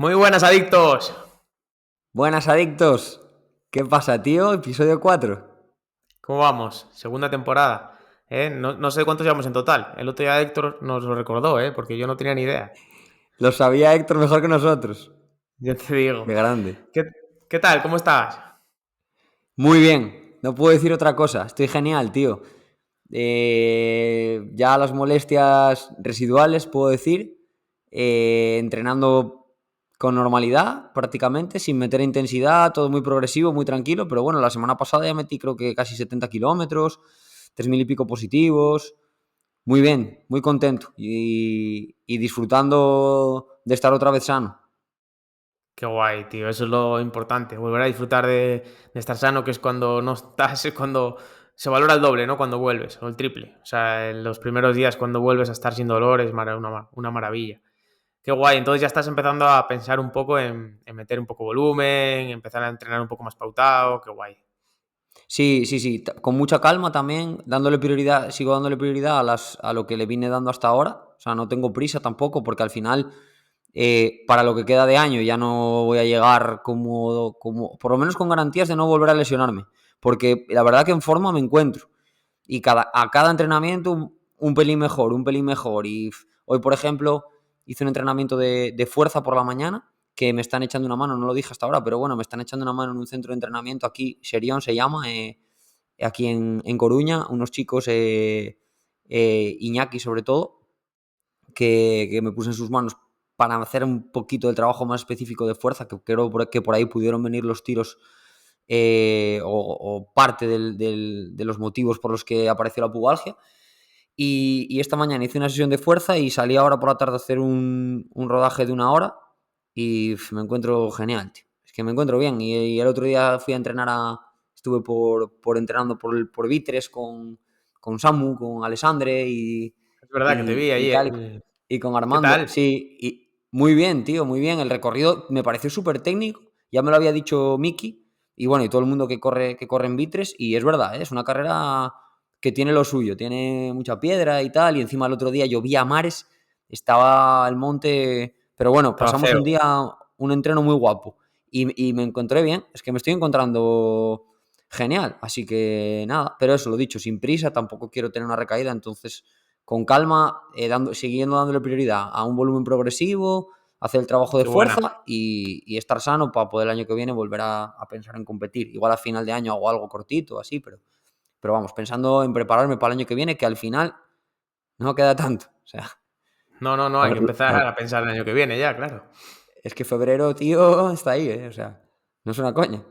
Muy buenas, adictos. Buenas adictos. ¿Qué pasa, tío? Episodio 4. ¿Cómo vamos? Segunda temporada. No sé cuántos llevamos en total. El otro día Héctor nos lo recordó, porque yo no tenía ni idea. Lo sabía Héctor mejor que nosotros. Ya te digo. Qué grande. ¿Qué, qué tal? ¿Cómo estás? Muy bien. No puedo decir otra cosa. Estoy genial, tío. Ya las molestias residuales, puedo decir. Entrenando con normalidad, prácticamente, sin meter intensidad, todo muy progresivo, muy tranquilo. Pero bueno, la semana pasada ya metí creo que casi 70 kilómetros, 3.000 y pico positivos. Muy bien, muy contento y disfrutando de estar otra vez sano. Qué guay, tío. Eso es lo importante. Volver a disfrutar de estar sano, que es cuando no estás, es cuando se valora el doble, ¿no? Cuando vuelves, o el triple. O sea, en los primeros días cuando vuelves a estar sin dolor es una maravilla. Qué guay, entonces ya estás empezando a pensar un poco en meter un poco volumen, empezar a entrenar un poco más pautado, qué guay. Sí, sí, sí, con mucha calma también, dándole prioridad, sigo dándole prioridad a lo que le vine dando hasta ahora. O sea, no tengo prisa tampoco, porque al final, para lo que queda de año, ya no voy a llegar por lo menos con garantías de no volver a lesionarme. Porque la verdad que en forma me encuentro. Y a cada entrenamiento un pelín mejor, un pelín mejor. Hoy, por ejemplo, hice un entrenamiento de fuerza por la mañana, que me están echando una mano, no lo dije hasta ahora, pero bueno, me están echando una mano en un centro de entrenamiento aquí, Serión se llama, aquí en Coruña, unos chicos, Iñaki sobre todo, que me puse en sus manos para hacer un poquito del trabajo más específico de fuerza, que creo que por ahí pudieron venir los tiros, o parte de los motivos por los que apareció la pubalgia. Y esta mañana hice una sesión de fuerza y salí ahora por la tarde a hacer un rodaje de 1 hora y me encuentro genial, tío. Es que me encuentro bien. Y el otro día fui a entrenar estuve entrenando por Vitres con Samu, con Alessandre Es verdad que te vi y ahí. tal, y con ¿Qué Armando. tal? Sí, y muy bien, tío, muy bien. El recorrido me pareció súper técnico. Ya me lo había dicho Miki y bueno, y todo el mundo que corre en Vitres. Y es verdad, ¿eh? Es una carrera que tiene lo suyo, tiene mucha piedra y tal, y encima el otro día llovía a mares, estaba el monte, pero bueno, Estaba pasamos feo. un entreno muy guapo y me encontré bien, es que me estoy encontrando genial, así que nada, pero eso, lo dicho, sin prisa, tampoco quiero tener una recaída, entonces con calma, siguiendo dándole prioridad a un volumen progresivo, hacer el trabajo de Qué buena. fuerza y estar sano para poder el año que viene volver a pensar en competir. Igual a final de año hago algo cortito, así, pero vamos, pensando en prepararme para el año que viene, que al final no queda tanto. O sea, No, a hay ver, que empezar a pensar el año que viene ya, claro. es que febrero, tío, está ahí, ¿eh? O sea, no es una coña.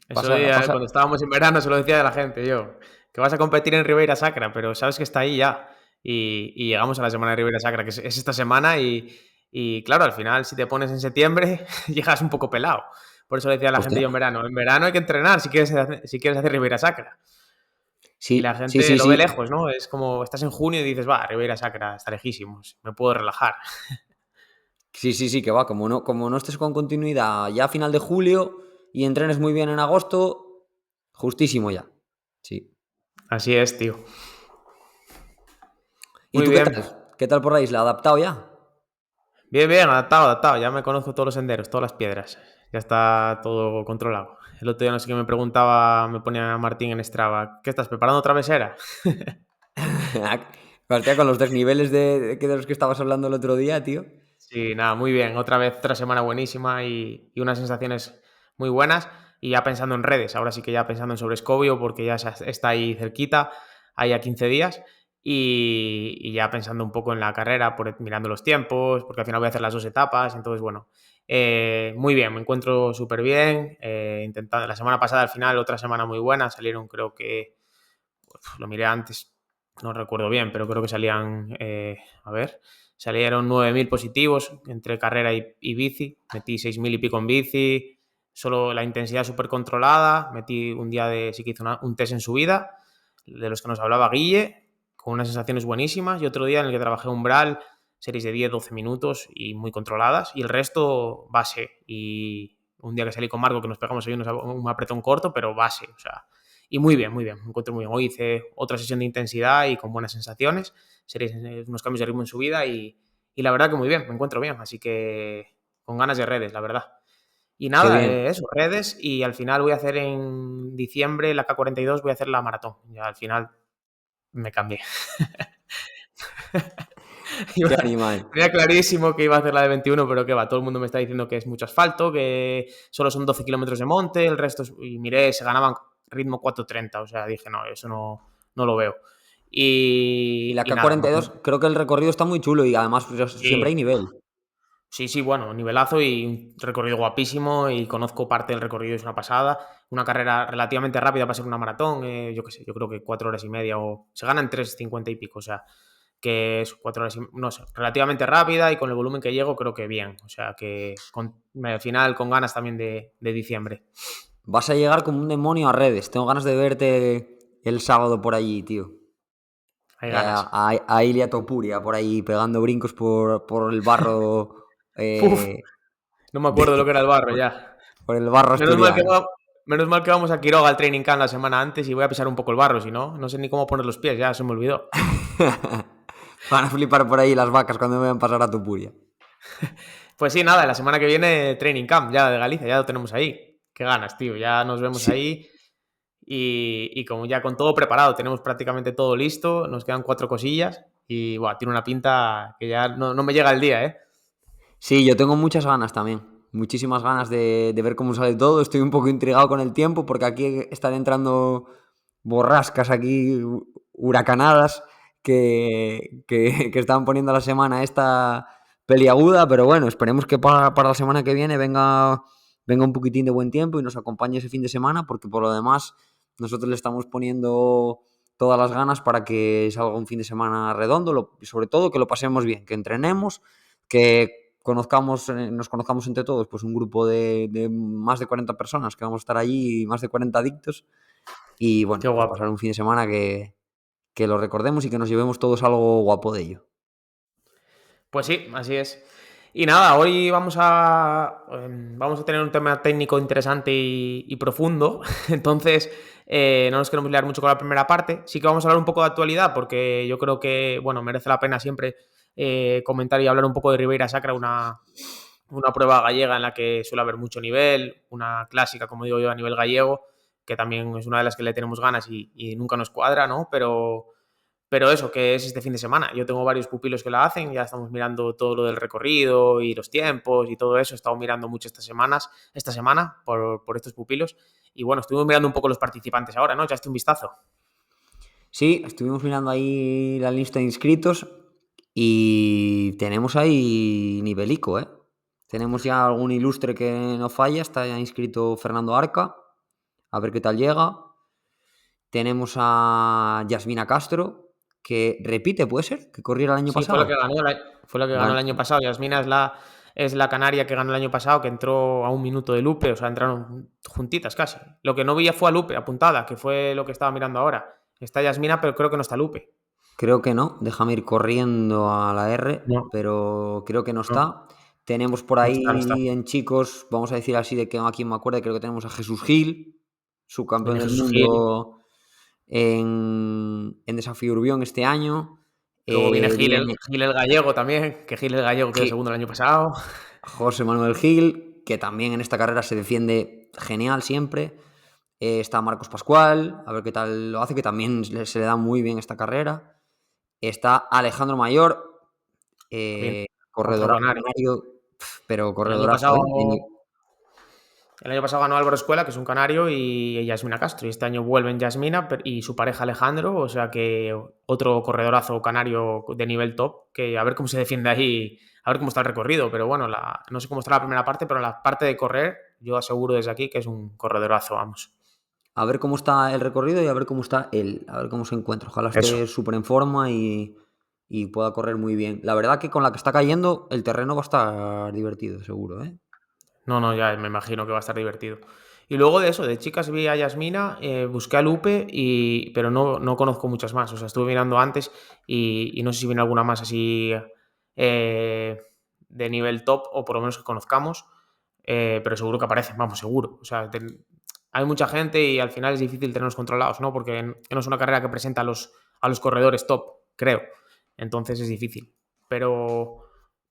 Eso Pasa, ya, pasa. cuando estábamos en verano se lo decía a la gente yo, que vas a competir en Ribeira Sacra, pero sabes que está ahí ya. Y llegamos a la semana de Ribeira Sacra, que es esta semana, y claro, al final si te pones en septiembre llegas un poco pelado. Por eso le decía a la gente Hostia. yo en verano hay que entrenar si quieres hacer Ribeira Sacra. Y la Sí, sí, gente sí, lo ve sí. lejos, ¿no? Es como estás en junio y dices, va, Ribeira Sacra, está lejísimos, me puedo relajar. Sí, sí, sí, que va. Como no estés con continuidad ya a final de julio y entrenes muy bien en agosto, justísimo ya. Sí. Así es, tío. ¿Y Muy tú qué bien. tal? ¿Qué tal por la isla? ¿Adaptado ya? Bien, bien, adaptado, adaptado. Ya me conozco todos los senderos, todas las piedras. Ya está todo controlado. El otro día no sé qué me preguntaba, me ponía Martín en Strava, ¿qué estás preparando otra travesera? Hostia, con los desniveles de los que estabas hablando el otro día, tío. Sí, nada, muy bien. Otra vez, otra semana buenísima y unas sensaciones muy buenas. Y ya pensando en redes, ahora sí que ya pensando en Sobrescobio, porque ya está ahí cerquita, ahí a 15 días. Y ya pensando un poco en la carrera, mirando los tiempos, porque al final voy a hacer las dos etapas. Entonces, bueno, muy bien, me encuentro súper bien. Intentando, la semana pasada, al final, otra semana muy buena. Salieron, creo que, lo miré antes, no recuerdo bien, pero creo que salían, a ver, salieron 9.000 positivos entre carrera y bici, metí 6.000 y pico en bici, solo la intensidad súper controlada, metí un día sí que hice un test en subida, de los que nos hablaba Guille, con unas sensaciones buenísimas, y otro día en el que trabajé umbral, series de 10-12 minutos y muy controladas, y el resto base, y un día que salí con Marco que nos pegamos ahí un apretón corto, pero base, o sea, y muy bien, me encuentro muy bien. Hoy hice otra sesión de intensidad y con buenas sensaciones, series, unos cambios de ritmo en subida y la verdad que muy bien, me encuentro bien. Así que con ganas de redes, la verdad. Y Qué nada, bien. eso, redes, y al final voy a hacer en diciembre la K42, voy a hacer la maratón. Ya al final me cambié. Qué Iba- animal. Tenía clarísimo que iba a hacer la de 21, pero que va, todo el mundo me está diciendo que es mucho asfalto, que solo son 12 kilómetros de monte, el resto es... Y miré, se ganaban ritmo 4:30, o sea, dije, no, eso no lo veo. Y la Y nada, me K42, creo que el recorrido está muy chulo y además pues, siempre hay sí, nivel. sí, sí, bueno, nivelazo y un recorrido guapísimo y conozco parte del recorrido, es una pasada. Una carrera relativamente rápida para ser una maratón, yo qué sé, yo creo que 4 horas y media o... Se gana en 3:50 y pico, o sea, que es 4 horas y... No sé, relativamente rápida y con el volumen que llego creo que bien. O sea, que al final con ganas también de diciembre. Vas a llegar como un demonio a redes. Tengo ganas de verte el sábado por allí, tío. Hay ganas. A Ilia Topuria, por ahí pegando brincos por el barro. Uf, eh, no me acuerdo lo que era el barro por, ya. por el barro Menos mal que, asturiano. menos mal que vamos a Quiroga al training camp la semana antes y voy a pisar un poco el barro, si no, no sé ni cómo poner los pies, ya se me olvidó. Van a flipar por ahí las vacas cuando me vean pasar a Topuria. Pues sí, nada, la semana que viene training camp ya de Galicia, ya lo tenemos ahí. Qué ganas, tío, ya nos vemos Sí, ahí y como ya con todo preparado, tenemos prácticamente todo listo, nos quedan 4 cosillas y buah, tiene una pinta que ya no me llega el día, ¿eh? sí, yo tengo muchas ganas también. Muchísimas ganas de ver cómo sale todo. Estoy un poco intrigado con el tiempo porque aquí están entrando borrascas aquí, huracanadas, que están poniendo la semana esta peliaguda, pero bueno, esperemos que para la semana que viene venga un poquitín de buen tiempo y nos acompañe ese fin de semana, porque por lo demás nosotros le estamos poniendo todas las ganas para que salga un fin de semana redondo, y sobre todo que lo pasemos bien, que entrenemos, que nos conozcamos entre todos, pues un grupo de más de 40 personas que vamos a estar allí, más de 40 adictos, y Qué bueno, pues guapo. pasar un fin de semana que lo recordemos y que nos llevemos todos algo guapo de ello. Pues sí, así es. Y nada, hoy vamos a tener un tema técnico interesante y profundo. Entonces, no nos queremos liar mucho con la primera parte. Sí que vamos a hablar un poco de actualidad, porque yo creo que, bueno, merece la pena siempre comentar y hablar un poco de Ribeira Sacra, una prueba gallega en la que suele haber mucho nivel, una clásica, como digo yo, a nivel gallego, que también es una de las que le tenemos ganas y nunca nos cuadra, ¿no? Pero eso, que es este fin de semana. Yo tengo varios pupilos que la hacen, ya estamos mirando todo lo del recorrido y los tiempos y todo eso. He estado mirando mucho esta semana por estos pupilos. Y bueno, estuvimos mirando un poco los participantes ahora, ¿no? Echaste un vistazo. Sí, estuvimos mirando ahí la lista de inscritos y tenemos ahí nivelico, ¿eh? Tenemos ya algún ilustre que no falla, está ya inscrito Fernando Arca, a ver qué tal llega. Tenemos a Yasmina Castro, que repite, ¿puede ser? Que corriera el año Sí, fue la que pasado. ganó, fue la que ganó el Gan- año pasado. Yasmina es la canaria que ganó el año pasado, que entró a un minuto de Lupe, o sea, entraron juntitas casi. Lo que no veía fue a Lupe apuntada, que fue lo que estaba mirando ahora. Está Yasmina, pero creo que no está Lupe. Creo que no, déjame ir corriendo a la R, No, pero creo que no no, está. Tenemos por no está, no está. ahí en chicos, vamos a decir así de que aquí me acuerdo, creo que tenemos a Jesús Gil, subcampeón Doña del Jesús Gil. mundo en Desafío Urbión este año. Luego viene Viene Gil el gallego también, que Gil el gallego quedó Gi- segundo el año pasado. José Manuel Gil, que también en esta carrera se defiende genial siempre. Está Marcos Pascual, a ver qué tal lo hace, que también se le da muy bien esta carrera. Está Alejandro Mayor, También otro corredorazo canario. canario, pero El año corredorazo, pasado, ¿eh? el año pasado ganó Álvaro Escuela, que es un canario, y Yasmina Castro. Y este año vuelven Yasmina y su pareja Alejandro, o sea que otro corredorazo canario de nivel top, que a ver cómo se defiende ahí, a ver cómo está el recorrido. Pero bueno, no sé cómo está la primera parte, pero la parte de correr, yo aseguro desde aquí que es un corredorazo, vamos. A ver cómo está el recorrido y a ver cómo está él, a ver cómo se encuentra. Ojalá Eso. esté súper en forma y pueda correr muy bien. La verdad que con la que está cayendo, el terreno va a estar divertido, seguro, ¿eh? No, no, ya me imagino que va a estar divertido. Y luego de eso, de chicas vi a Yasmina, busqué a Lupe, pero no conozco muchas más. O sea, estuve mirando antes y no sé si viene alguna más así eh, de nivel top o por lo menos que conozcamos, pero seguro que aparecen, vamos, seguro. O sea, hay mucha gente y al final es difícil tenerlos controlados, ¿no? Porque no es una carrera que presenta a los corredores top, creo. Entonces es difícil. Pero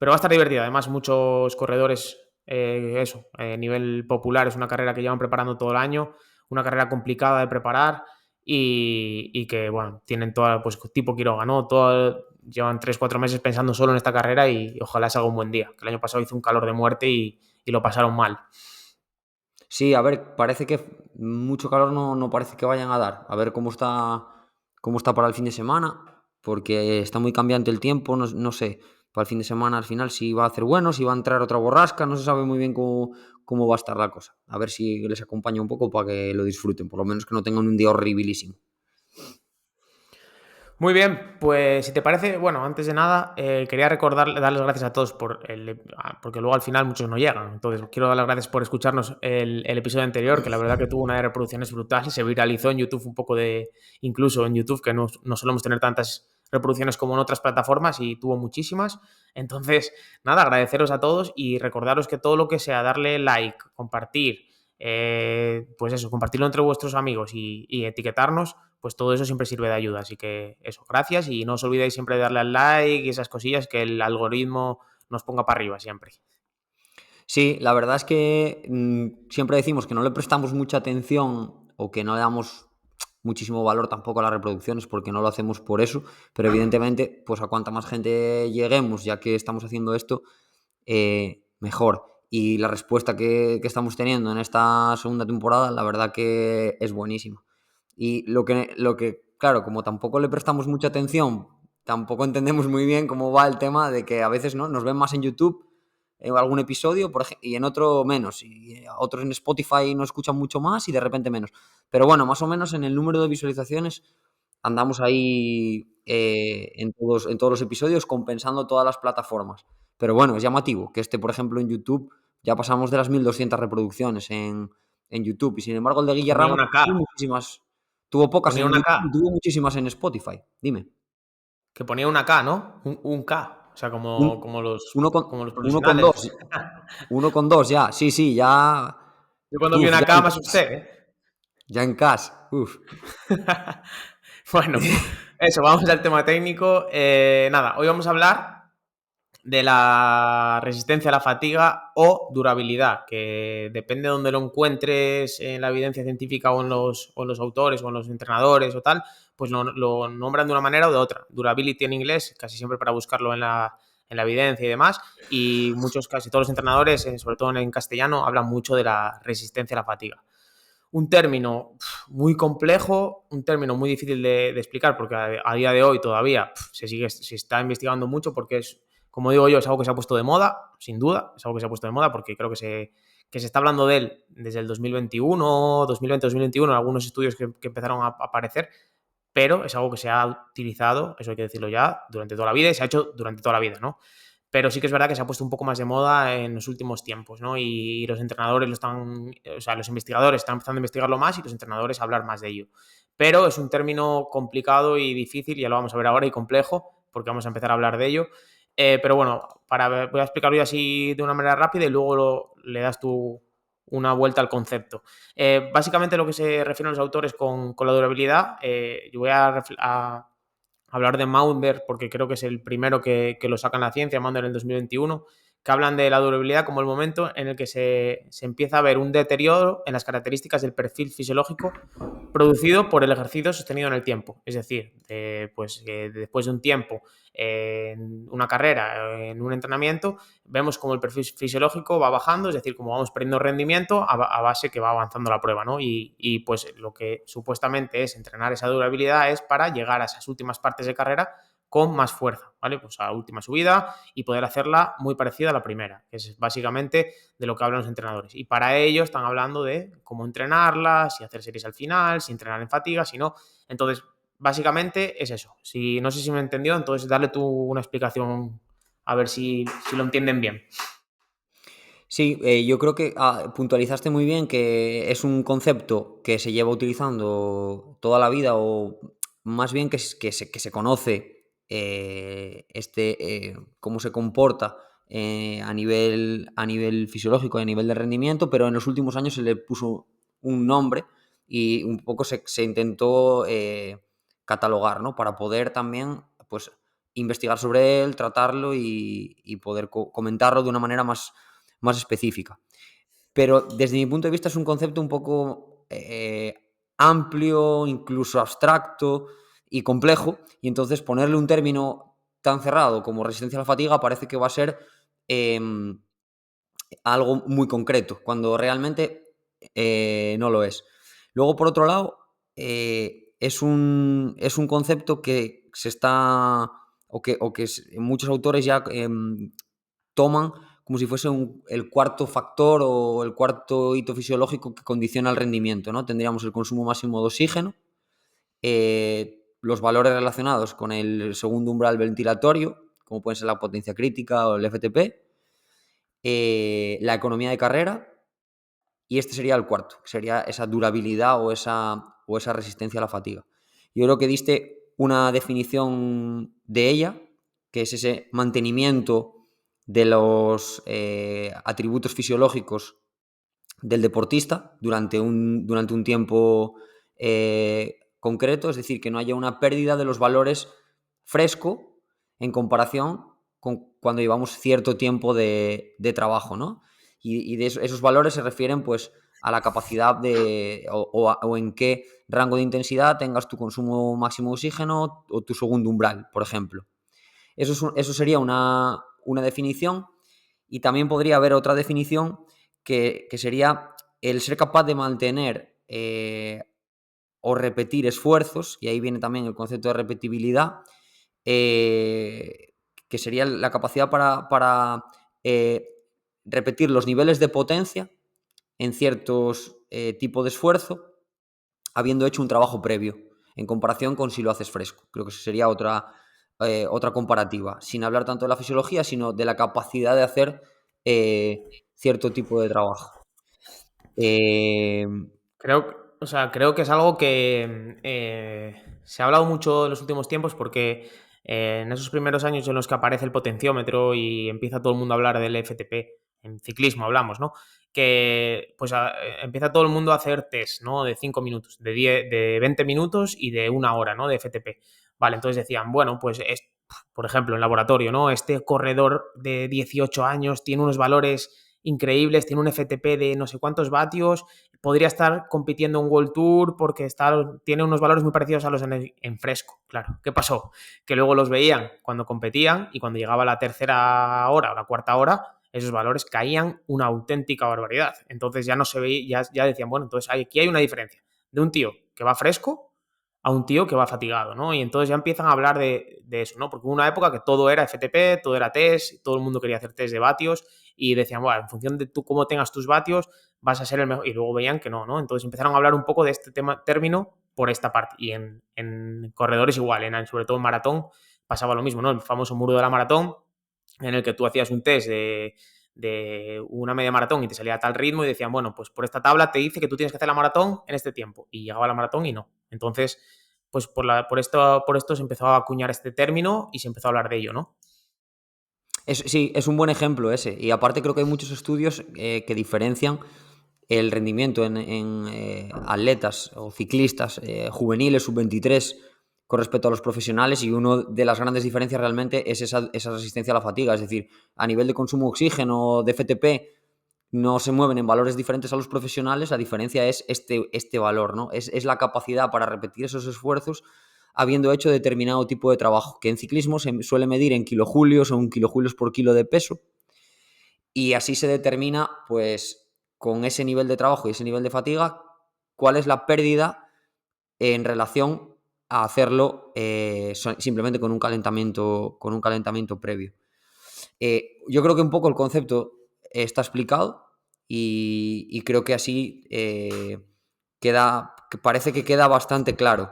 va a estar divertida. Además, muchos corredores eso, a nivel popular es una carrera que llevan preparando todo el año, una carrera complicada de preparar y que, bueno, tienen toda, pues tipo Quiroga, ¿no? Llevan 3-4 meses pensando solo en esta carrera y ojalá salga un buen día. Que el año pasado hizo un calor de muerte y lo pasaron mal. Sí, a ver, parece que mucho calor no parece que vayan a dar. A ver cómo está para el fin de semana, porque está muy cambiante el tiempo, no sé, para el fin de semana al final si va a hacer bueno, si va a entrar otra borrasca, no se sabe muy bien cómo va a estar la cosa. A ver si les acompaña un poco para que lo disfruten, por lo menos que no tengan un día horribilísimo. Muy bien, pues si te parece, bueno, antes de nada, quería dar las gracias a todos porque luego al final muchos no llegan. Entonces, quiero dar las gracias por escucharnos el episodio anterior, que la verdad que tuvo una de reproducciones brutal, se viralizó en YouTube un poco incluso en YouTube, que no solemos tener tantas reproducciones como en otras plataformas y tuvo muchísimas. Entonces, nada, agradeceros a todos y recordaros que todo lo que sea darle like, compartir, pues eso, compartirlo entre vuestros amigos y etiquetarnos, pues todo eso siempre sirve de ayuda. Así que eso, gracias y no os olvidéis siempre de darle al like y esas cosillas que el algoritmo nos ponga para arriba siempre. Sí, la verdad es que siempre decimos que no le prestamos mucha atención o que no le damos muchísimo valor tampoco a las reproducciones porque no lo hacemos por eso, pero evidentemente, pues a cuanta más gente lleguemos, ya que estamos haciendo esto, mejor. Y la respuesta que estamos teniendo en esta segunda temporada, la verdad que es buenísima. Y lo que, claro, como tampoco le prestamos mucha atención, tampoco entendemos muy bien cómo va el tema de que a veces no nos ven más en YouTube en algún episodio y en otro menos. Y otros en Spotify no escuchan mucho más y de repente menos. Pero bueno, más o menos en el número de visualizaciones andamos ahí en todos los episodios compensando todas las plataformas. Pero bueno, es llamativo que por ejemplo, en YouTube ya pasamos de las 1200 reproducciones en YouTube. Y sin embargo, el de Guille Ponía Ramos una K, tuvo muchísimas. Tuvo pocas ponía en una YouTube K, y tuvo muchísimas en Spotify. Dime. que ponía una K, ¿no? Un K, o sea, Un, uno con, como los uno con profesionales. dos. Uno con dos, ya. Sí, sí, ya. Yo cuando vi Uf, una ya K en me casa. asusté, ¿eh? Ya en casa. Uf. Bueno, eso, vamos al tema técnico. Nada, hoy vamos a hablar de la resistencia a la fatiga o durabilidad, que depende de donde lo encuentres en la evidencia científica o en los autores o en los entrenadores o tal, pues lo nombran de una manera o de otra. Durability en inglés, casi siempre para buscarlo en la evidencia y demás, y casi todos los entrenadores, sobre todo en castellano, hablan mucho de la resistencia a la fatiga. Un término muy complejo, un término muy difícil de explicar, porque a día de hoy todavía se está investigando mucho porque es, como digo yo, es algo que se ha puesto de moda, sin duda, es algo que se ha puesto de moda porque creo que se está hablando de él desde el 2021, 2020-2021, algunos estudios que empezaron a aparecer, pero es algo que se ha utilizado, eso hay que decirlo ya, durante toda la vida y se ha hecho durante toda la vida, ¿no? Pero sí que es verdad que se ha puesto un poco más de moda en los últimos tiempos, ¿no? Y los entrenadores o sea, los investigadores están empezando a investigarlo más y los entrenadores a hablar más de ello. Pero es un término complicado y difícil, ya lo vamos a ver ahora, y complejo, porque vamos a empezar a hablar de ello. Pero bueno, voy a explicarlo así de una manera rápida y luego le das tú una vuelta al concepto. Básicamente lo que se refieren los autores con la durabilidad, yo voy a hablar de Maunder, porque creo que es el primero que lo saca en la ciencia, Maunder en el 2021, que hablan de la durabilidad como el momento en el que se empieza a ver un deterioro en las características del perfil fisiológico producido por el ejercicio sostenido en el tiempo. Es decir, pues después de un tiempo en una carrera, en un entrenamiento, vemos como el perfil fisiológico va bajando, es decir, como vamos perdiendo rendimiento a base que va avanzando la prueba, ¿no? Y pues lo que supuestamente es entrenar esa durabilidad es para llegar a esas últimas partes de carrera con más fuerza, ¿vale? Pues a la última subida y poder hacerla muy parecida a la primera, que es básicamente de lo que hablan los entrenadores. Y para ello están hablando de cómo entrenarla, si hacer series al final, si entrenar en fatiga, si no. Entonces, básicamente es eso. No sé si me entendió, entonces darle tú una explicación a ver si lo entienden bien. Sí, yo creo que puntualizaste muy bien que es un concepto que se lleva utilizando toda la vida o más bien que se conoce cómo se comporta a nivel fisiológico y a nivel de rendimiento, pero en los últimos años se le puso un nombre y un poco se intentó catalogar, ¿no? Para poder también, pues, investigar sobre él, tratarlo y poder comentarlo de una manera más específica. Pero desde mi punto de vista es un concepto un poco amplio, incluso abstracto y complejo, y entonces ponerle un término tan cerrado como resistencia a la fatiga parece que va a ser algo muy concreto, cuando realmente no lo es. Luego, por otro lado, es un concepto que se está, o que muchos autores ya toman como si fuese el cuarto factor o el cuarto hito fisiológico que condiciona el rendimiento, ¿no? Tendríamos el consumo máximo de oxígeno, los valores relacionados con el segundo umbral ventilatorio, como pueden ser la potencia crítica o el FTP, la economía de carrera, y este sería el cuarto, que sería esa durabilidad o esa resistencia a la fatiga. Yo creo que diste una definición de ella, que es ese mantenimiento de los atributos fisiológicos del deportista durante un tiempo concreto, es decir, que no haya una pérdida de los valores fresco en comparación con cuando llevamos cierto tiempo de trabajo, ¿no? Y de esos valores se refieren pues a la capacidad o en qué rango de intensidad tengas tu consumo máximo de oxígeno o tu segundo umbral, por ejemplo. Eso sería una definición, y también podría haber otra definición que sería el ser capaz de mantener o repetir esfuerzos, y ahí viene también el concepto de repetibilidad, que sería la capacidad para repetir los niveles de potencia en ciertos tipos de esfuerzo, habiendo hecho un trabajo previo, en comparación con si lo haces fresco. Creo que eso sería otra comparativa, sin hablar tanto de la fisiología, sino de la capacidad de hacer cierto tipo de trabajo. Eh, Creo que es algo que se ha hablado mucho en los últimos tiempos porque en esos primeros años en los que aparece el potenciómetro y empieza todo el mundo a hablar del FTP, en ciclismo hablamos, ¿no? Que pues empieza todo el mundo a hacer test, ¿no? De 5 minutos, de 20 minutos y de 1 hora, ¿no? De FTP. Vale, entonces decían, bueno, pues por ejemplo, en laboratorio, ¿no? Este corredor de 18 años tiene unos valores increíbles, tiene un FTP de no sé cuántos vatios, podría estar compitiendo en World Tour porque tiene unos valores muy parecidos a los en fresco. Claro, ¿qué pasó? Que luego los veían cuando competían y cuando llegaba la tercera hora o la cuarta hora, esos valores caían una auténtica barbaridad. Entonces ya no se veía, ya decían, bueno, entonces aquí hay una diferencia de un tío que va fresco a un tío que va fatigado, ¿no? Y entonces ya empiezan a hablar de eso, ¿no? Porque hubo una época que todo era FTP, todo era test, todo el mundo quería hacer test de vatios y decían, bueno, en función de tú cómo tengas tus vatios, vas a ser el mejor. Y luego veían que no, ¿no? Entonces empezaron a hablar un poco de este término por esta parte. Y en corredores igual, sobre todo en maratón, pasaba lo mismo, ¿no? El famoso muro de la maratón, en el que tú hacías un test de una media maratón y te salía a tal ritmo y decían, bueno, pues por esta tabla te dice que tú tienes que hacer la maratón en este tiempo. Y llegaba la maratón y no. Entonces, pues por esto se empezó a acuñar este término y se empezó a hablar de ello, ¿no? Sí, es un buen ejemplo ese. Y aparte creo que hay muchos estudios que diferencian el rendimiento en atletas o ciclistas juveniles, sub-23, con respecto a los profesionales, y una de las grandes diferencias realmente es esa resistencia a la fatiga. Es decir, a nivel de consumo de oxígeno, de FTP, no se mueven en valores diferentes a los profesionales. La diferencia es este valor, ¿no? Es la capacidad para repetir esos esfuerzos habiendo hecho determinado tipo de trabajo, que en ciclismo se suele medir en kilojulios o en kilojulios por kilo de peso, y así se determina, pues, con ese nivel de trabajo y ese nivel de fatiga, cuál es la pérdida en relación a hacerlo simplemente con un calentamiento previo. Yo creo que un poco el concepto está explicado, y creo que así parece que queda bastante claro.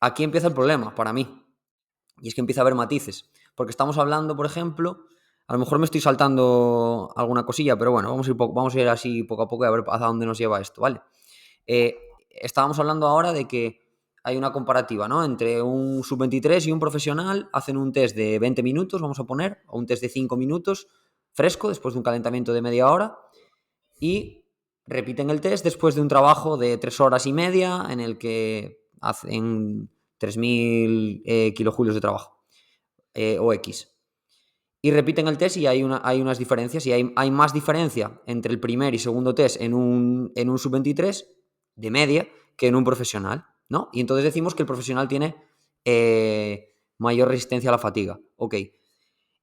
Aquí empieza el problema para mí, y es que empieza a haber matices, porque estamos hablando, por ejemplo, a lo mejor me estoy saltando alguna cosilla, pero bueno, vamos a ir así poco a poco y a ver hacia dónde nos lleva esto, ¿vale? Estábamos hablando ahora de que hay una comparativa, ¿no? Entre un sub-23 y un profesional, hacen un test de 20 minutos, vamos a poner, o un test de 5 minutos, fresco, después de un calentamiento de media hora, y repiten el test después de un trabajo de 3 horas y media en el que hacen 3.000 kilojulios de trabajo, o X. y repiten el test y hay unas diferencias, y hay más diferencia entre el primer y segundo test en un sub-23 de media que en un profesional, ¿no? Y entonces decimos que el profesional tiene mayor resistencia a la fatiga. Ok,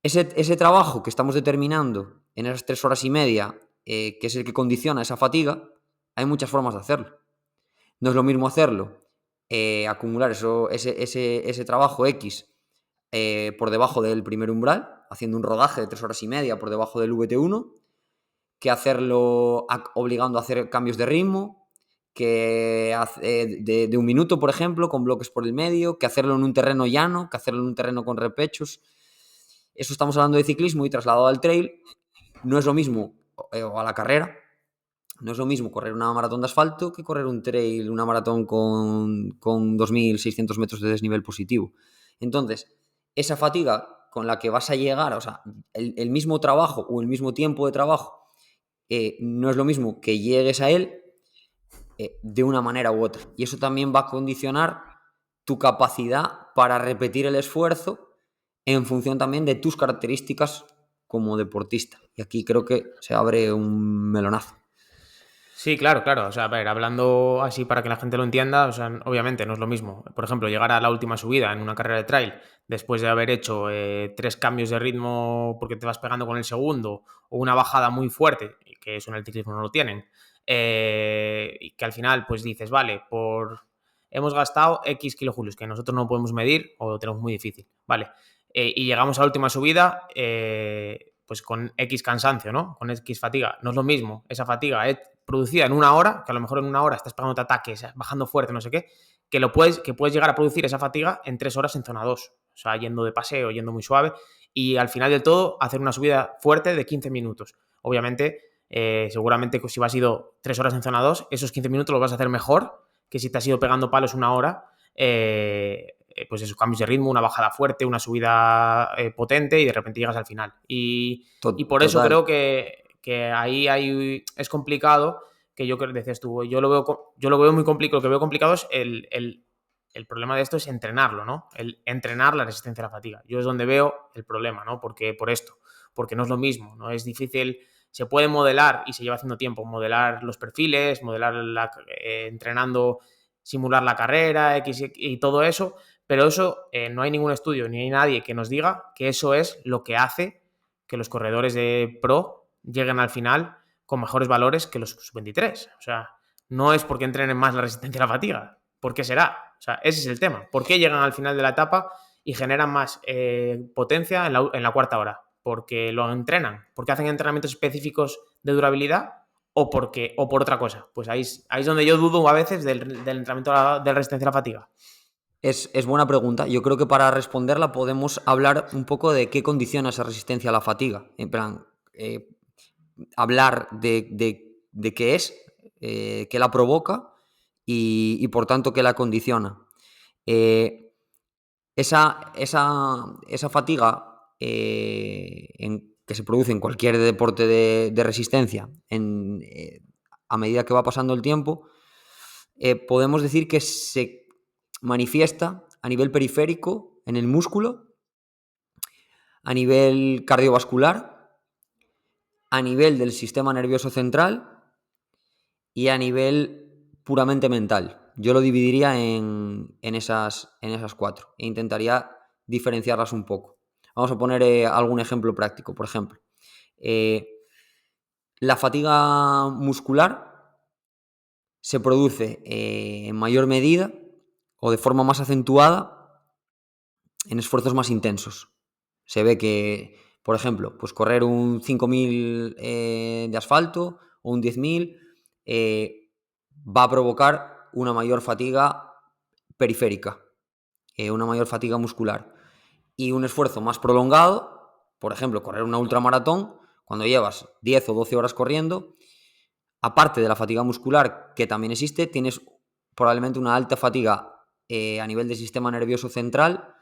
ese trabajo que estamos determinando en esas 3 horas y media, que es el que condiciona esa fatiga, hay muchas formas de hacerlo. No es lo mismo hacerlo, acumular ese trabajo X por debajo del primer umbral, haciendo un rodaje de 3 horas y media por debajo del VT1, que hacerlo obligando a hacer cambios de ritmo, que de 1 minuto, por ejemplo, con bloques por el medio, que hacerlo en un terreno llano, que hacerlo en un terreno con repechos. Eso estamos hablando de ciclismo, y trasladado al trail, no es lo mismo, o a la carrera, no es lo mismo correr una maratón de asfalto que correr un trail, una maratón con 2.600 metros de desnivel positivo. Entonces, esa fatiga con la que vas a llegar, o sea, el mismo trabajo o el mismo tiempo de trabajo, no es lo mismo que llegues a él de una manera u otra. Y eso también va a condicionar tu capacidad para repetir el esfuerzo en función también de tus características como deportista. Y aquí creo que se abre un melonazo. Sí, claro, claro. O sea, a ver, hablando así para que la gente lo entienda, o sea, obviamente no es lo mismo. Por ejemplo, llegar a la última subida en una carrera de trail después de haber hecho 3 cambios de ritmo porque te vas pegando con el segundo, o una bajada muy fuerte, que eso en el ciclismo no lo tienen, y que al final pues dices, vale, hemos gastado X kilojulios, que nosotros no podemos medir o lo tenemos muy difícil, vale. Y llegamos a la última subida, pues con X cansancio, ¿no? Con X fatiga. No es lo mismo esa fatiga producida en 1 hora, que a lo mejor en 1 hora estás pegando ataques, bajando fuerte, no sé qué, que puedes llegar a producir esa fatiga en 3 horas en zona 2. O sea, yendo de paseo, yendo muy suave, y al final del todo hacer una subida fuerte de 15 minutos. Obviamente, seguramente si vas ido 3 horas en zona 2, esos 15 minutos los vas a hacer mejor que si te has ido pegando palos 1 hora, pues esos cambios de ritmo, una bajada fuerte, una subida potente, y de repente llegas al final. Y por eso Total. creo que ahí es complicado, que yo creo que decías tú, yo lo veo muy complicado. Lo que veo complicado es el problema de esto es entrenarlo, ¿no? El entrenar la resistencia a la fatiga. Yo es donde veo el problema, ¿no? Porque no es lo mismo, ¿no? Es difícil. Se puede modelar, y se lleva haciendo tiempo, modelar los perfiles, modelar entrenando, simular la carrera, X y todo eso, pero eso no hay ningún estudio ni hay nadie que nos diga que eso es lo que hace que los corredores de pro lleguen al final con mejores valores que los sub-23. O sea, no es porque entrenen más la resistencia a la fatiga. ¿Por qué será? O sea, ese es el tema. ¿Por qué llegan al final de la etapa y generan más potencia en la cuarta hora? ¿Porque lo entrenan? ¿Porque hacen entrenamientos específicos de durabilidad? ¿O por otra cosa? Pues ahí es donde yo dudo a veces del entrenamiento de resistencia a la fatiga. Es buena pregunta. Yo creo que para responderla podemos hablar un poco de qué condiciona esa resistencia a la fatiga. En plan, hablar de qué es, qué la provoca y por tanto qué la condiciona. Esa fatiga que se produce en cualquier deporte de resistencia a medida que va pasando el tiempo, podemos decir que se manifiesta a nivel periférico en el músculo, a nivel cardiovascular, a nivel del sistema nervioso central y a nivel puramente mental. Yo lo dividiría en esas 4 e intentaría diferenciarlas un poco. Vamos a poner algún ejemplo práctico. Por ejemplo, la fatiga muscular se produce en mayor medida o de forma más acentuada en esfuerzos más intensos. Se ve que, por ejemplo, pues correr un 5.000 de asfalto o un 10.000 va a provocar una mayor fatiga periférica, una mayor fatiga muscular. Y un esfuerzo más prolongado, por ejemplo, correr una ultramaratón, cuando llevas 10 o 12 horas corriendo, aparte de la fatiga muscular que también existe, tienes probablemente una alta fatiga a nivel del sistema nervioso central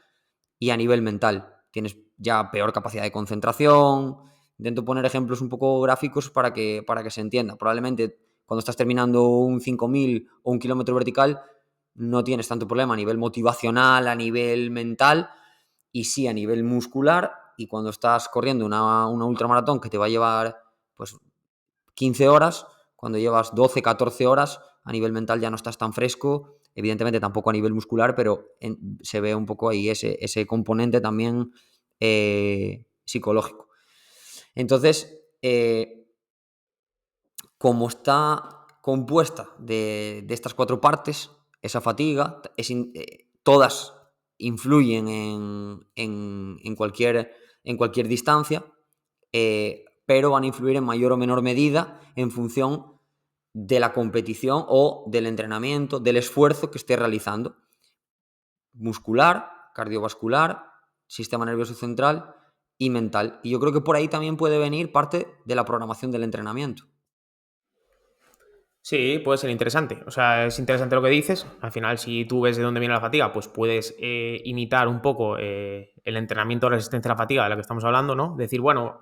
y a nivel mental. Tienes ya peor capacidad de concentración. Intento poner ejemplos un poco gráficos para que se entienda. Probablemente cuando estás terminando un 5.000 o un kilómetro vertical no tienes tanto problema a nivel motivacional, a nivel mental, y sí a nivel muscular y cuando estás corriendo una ultramaratón que te va a llevar pues 15 horas, cuando llevas 12, 14 horas, a nivel mental ya no estás tan fresco, evidentemente tampoco a nivel muscular, pero se ve un poco ahí ese componente también psicológico. Entonces, como está compuesta de estas 4 partes, esa fatiga, todas influyen en cualquier distancia, pero van a influir en mayor o menor medida en función de la competición o del entrenamiento, del esfuerzo que esté realizando. Muscular, cardiovascular, sistema nervioso central y mental. Y yo creo que por ahí también puede venir parte de la programación del entrenamiento. Sí, puede ser interesante. O sea, es interesante lo que dices. Al final, si tú ves de dónde viene la fatiga, pues puedes imitar un poco el entrenamiento de resistencia a la fatiga de la que estamos hablando, ¿no? Decir, bueno,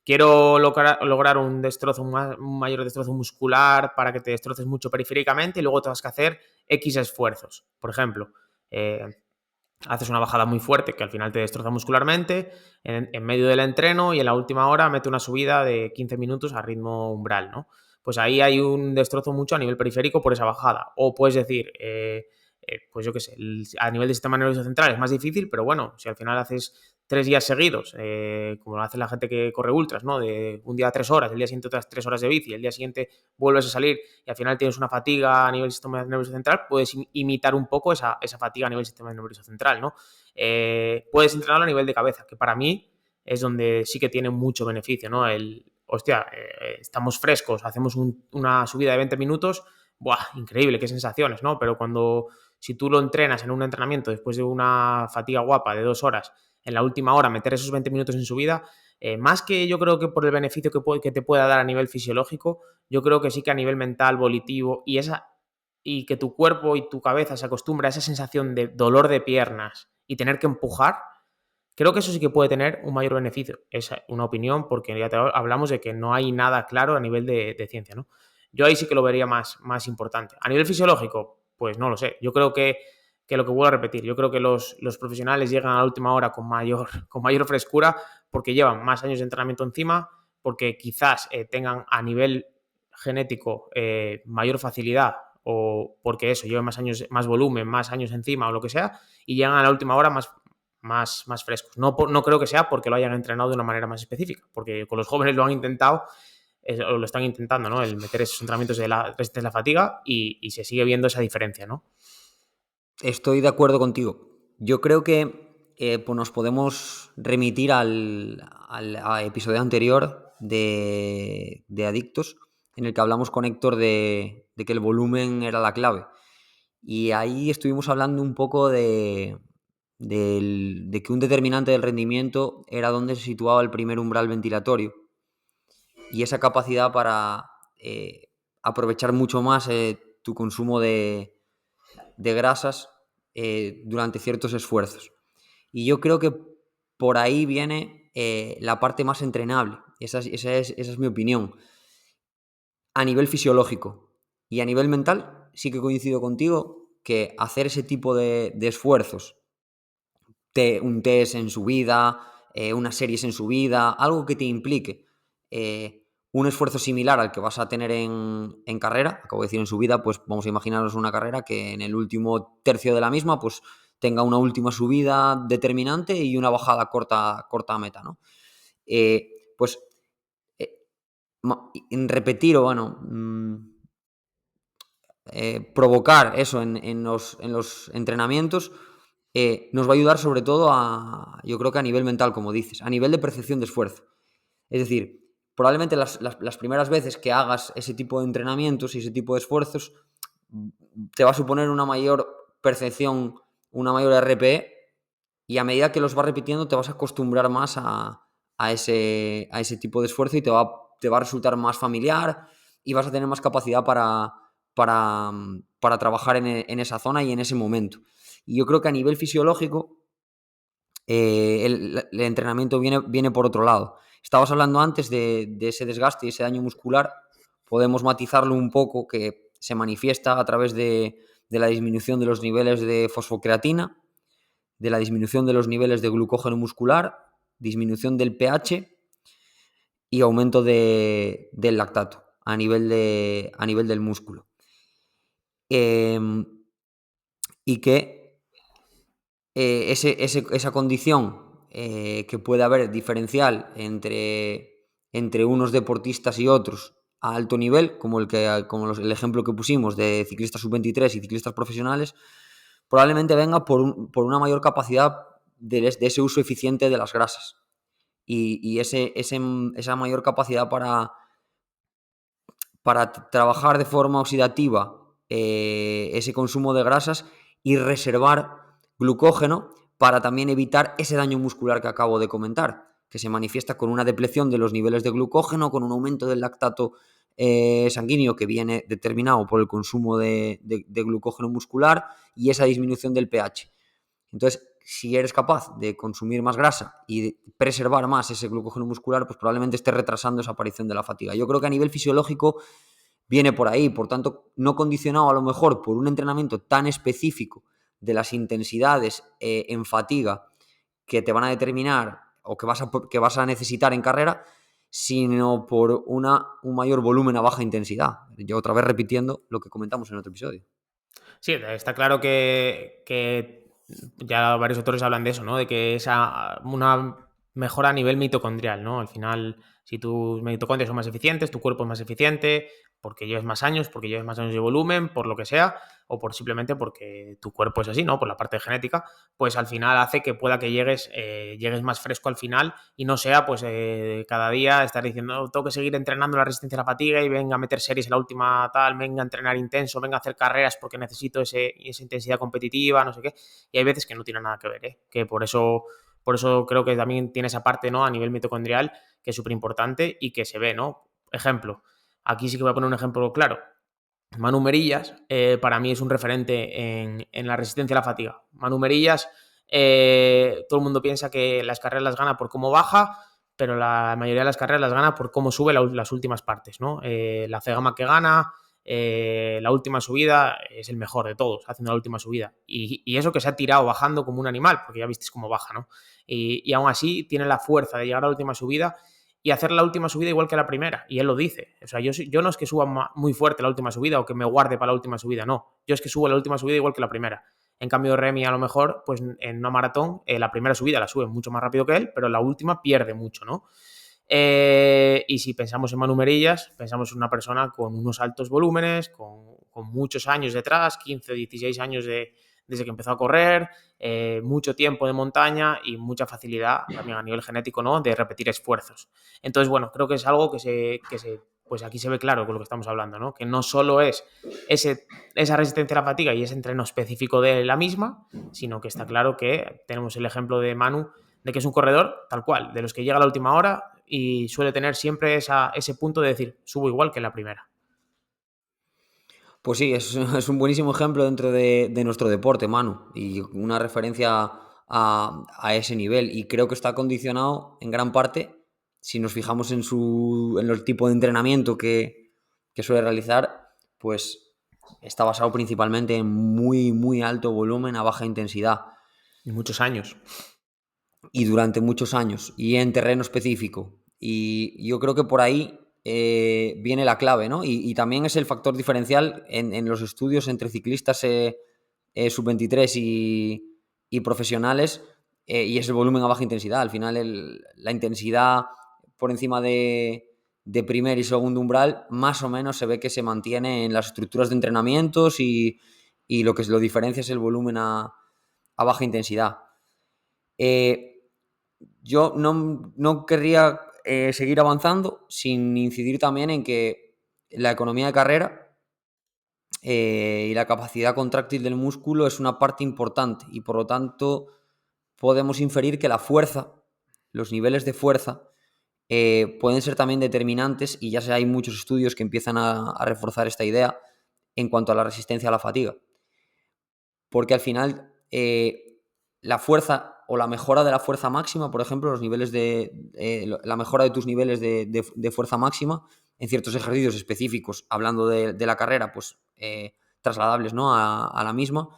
quiero lograr un destrozo, un mayor destrozo muscular para que te destroces mucho periféricamente y luego tengas que hacer X esfuerzos. Por ejemplo, haces una bajada muy fuerte que al final te destroza muscularmente en medio del entreno y en la última hora mete una subida de 15 minutos a ritmo umbral, ¿no? Pues ahí hay un destrozo mucho a nivel periférico por esa bajada. O puedes decir, pues yo qué sé, a nivel del sistema nervioso central es más difícil, pero bueno, si al final haces 3 días seguidos, como lo hace la gente que corre ultras, ¿no? De un día 3 horas, el día siguiente otras 3 horas de bici, el día siguiente vuelves a salir y al final tienes una fatiga a nivel del sistema nervioso central, puedes imitar un poco esa fatiga a nivel del sistema nervioso central, ¿no? Puedes entrenarlo a nivel de cabeza, que para mí es donde sí que tiene mucho beneficio, ¿no? Hostia, estamos frescos, hacemos una subida de 20 minutos, ¡buah! Increíble, qué sensaciones, ¿no? Pero si tú lo entrenas en un entrenamiento después de una fatiga guapa de 2 horas, en la última hora meter esos 20 minutos en subida, más que yo creo que por el beneficio que te pueda dar a nivel fisiológico, yo creo que sí que a nivel mental, volitivo y que tu cuerpo y tu cabeza se acostumbra a esa sensación de dolor de piernas y tener que empujar, creo que eso sí que puede tener un mayor beneficio. Es una opinión porque ya hablamos de que no hay nada claro a nivel de ciencia, ¿no? Yo ahí sí que lo vería más importante. A nivel fisiológico, pues no lo sé. Yo creo que lo que vuelvo a repetir, yo creo que los profesionales llegan a la última hora con mayor frescura porque llevan más años de entrenamiento encima, porque quizás tengan a nivel genético mayor facilidad o porque eso, lleven más años, más volumen, más años encima o lo que sea, y llegan a la última hora más frescos. No creo que sea porque lo hayan entrenado de una manera más específica, porque con los jóvenes lo han intentado, o lo están intentando, ¿no? El meter esos entrenamientos de la resistencia a la fatiga y se sigue viendo esa diferencia, ¿no? Estoy de acuerdo contigo. Yo creo que pues nos podemos remitir al episodio anterior de Adictos, en el que hablamos con Héctor de que el volumen era la clave. Y ahí estuvimos hablando un poco de que un determinante del rendimiento era donde se situaba el primer umbral ventilatorio y esa capacidad para aprovechar mucho más tu consumo de grasas durante ciertos esfuerzos. Y yo creo que por ahí viene la parte más entrenable. Esa es mi opinión. A nivel fisiológico y a nivel mental, sí que coincido contigo que hacer ese tipo de esfuerzos, un test en subida, unas series en subida, algo que te implique un esfuerzo similar al que vas a tener en carrera, acabo de decir en subida, pues vamos a imaginarnos una carrera que en el último tercio de la misma pues tenga una última subida determinante y una bajada corta a meta, ¿no? Pues en repetir o bueno, provocar eso en los entrenamientos nos va a ayudar sobre todo yo creo que a nivel mental, como dices, a nivel de percepción de esfuerzo. Es decir, probablemente las primeras veces que hagas ese tipo de entrenamientos y ese tipo de esfuerzos te va a suponer una mayor percepción, una mayor RPE, y a medida que los vas repitiendo te vas a acostumbrar más a ese tipo de esfuerzo y te va a resultar más familiar y vas a tener más capacidad para trabajar en esa zona y en ese momento. Y yo creo que a nivel fisiológico el entrenamiento viene por otro lado. Estabas hablando antes de ese desgaste y ese daño muscular. Podemos matizarlo un poco, que se manifiesta a través de la disminución de los niveles de fosfocreatina, de la disminución de los niveles de glucógeno muscular disminución del pH y aumento del lactato a nivel del músculo. Y que esa condición que puede haber diferencial entre unos deportistas y otros a alto nivel, como el ejemplo que pusimos de ciclistas sub-23 y ciclistas profesionales, probablemente venga por una mayor capacidad de ese uso eficiente de las grasas. Y esa mayor capacidad para trabajar de forma oxidativa ese consumo de grasas y reservar glucógeno para también evitar ese daño muscular que acabo de comentar, que se manifiesta con una depleción de los niveles de glucógeno, con un aumento del lactato sanguíneo que viene determinado por el consumo de glucógeno muscular y esa disminución del pH. Entonces, si eres capaz de consumir más grasa y de preservar más ese glucógeno muscular, pues probablemente estés retrasando esa aparición de la fatiga. Yo creo que a nivel fisiológico viene por ahí, por tanto, no condicionado a lo mejor por un entrenamiento tan específico de las intensidades en fatiga que te van a determinar o que vas a necesitar en carrera, sino por un mayor volumen a baja intensidad. Yo otra vez repitiendo lo que comentamos en otro episodio. Sí, está claro que ya varios autores hablan de eso, ¿no? De que es una mejora a nivel mitocondrial, ¿no? Al final, si tus mitocondrias son más eficientes, tu cuerpo es más eficiente, porque lleves más años de volumen, por lo que sea, o simplemente porque tu cuerpo es así, ¿no? Por la parte genética, pues al final hace que pueda que llegues más fresco al final y no sea, pues, cada día estar diciendo, "Oh, tengo que seguir entrenando la resistencia a la fatiga y venga a meter series en la última tal, venga a entrenar intenso, venga a hacer carreras porque necesito esa intensidad competitiva, no sé qué". Y hay veces que no tiene nada que ver, ¿eh? Que por eso creo que también tiene esa parte, ¿no? A nivel mitocondrial que es súper importante y que se ve, ¿no? Ejemplo, aquí sí que voy a poner un ejemplo claro. Manu Merillas, para mí es un referente en la resistencia a la fatiga. Manu Merillas, todo el mundo piensa que las carreras las gana por cómo baja, pero la mayoría de las carreras las gana por cómo sube las últimas partes, ¿no? La cegama que gana, la última subida, es el mejor de todos, haciendo la última subida. Y eso que se ha tirado bajando como un animal, porque ya visteis cómo baja, ¿no? Y aún así tiene la fuerza de llegar a la última subida y hacer la última subida igual que la primera. Y él lo dice. O sea, yo no es que suba muy fuerte la última subida o que me guarde para la última subida, no. Yo es que subo la última subida igual que la primera. En cambio, Remy a lo mejor, pues en una maratón, la primera subida la sube mucho más rápido que él, pero la última pierde mucho, ¿no? Y si pensamos en Manu Merillas, pensamos en una persona con unos altos volúmenes, con muchos años detrás, 15, 16 años desde que empezó a correr, mucho tiempo de montaña y mucha facilidad también a nivel genético, ¿no? De repetir esfuerzos. Entonces, bueno, creo que es algo pues aquí se ve claro con lo que estamos hablando, ¿no? Que no solo es esa resistencia a la fatiga y ese entreno específico de la misma, sino que está claro que tenemos el ejemplo de Manu, de que es un corredor tal cual, de los que llega a la última hora y suele tener siempre ese punto de decir, subo igual que en la primera. Pues sí, es un buenísimo ejemplo dentro de nuestro deporte, Manu, y una referencia a ese nivel. Y creo que está condicionado en gran parte, si nos fijamos en el tipo de entrenamiento que suele realizar, pues está basado principalmente en muy, muy alto volumen a baja intensidad. Y muchos años. Y durante muchos años, y en terreno específico. Y yo creo que por ahí viene la clave, ¿no? Y también es el factor diferencial en los estudios entre ciclistas sub-23 y profesionales, y es el volumen a baja intensidad. Al final, la intensidad por encima de primer y segundo umbral, más o menos se ve que se mantiene en las estructuras de entrenamientos y lo que lo diferencia es el volumen a baja intensidad. Yo no querría seguir avanzando sin incidir también en que la economía de carrera y la capacidad contráctil del músculo es una parte importante y por lo tanto podemos inferir que la fuerza, los niveles de fuerza pueden ser también determinantes y ya hay muchos estudios que empiezan a reforzar esta idea en cuanto a la resistencia a la fatiga. Porque al final la fuerza o la mejora de la fuerza máxima, por ejemplo, los niveles la mejora de tus niveles de fuerza máxima en ciertos ejercicios específicos, hablando de la carrera, pues trasladables, ¿no? a la misma,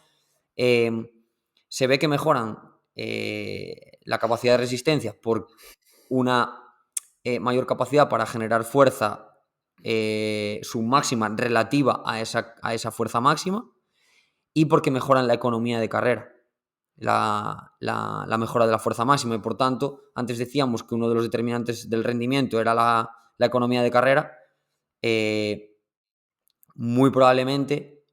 se ve que mejoran la capacidad de resistencia por una mayor capacidad para generar fuerza submáxima relativa a esa fuerza máxima, y porque mejoran la economía de carrera, la mejora de la fuerza máxima. Y por tanto, antes decíamos que uno de los determinantes del rendimiento era la economía de carrera. Muy probablemente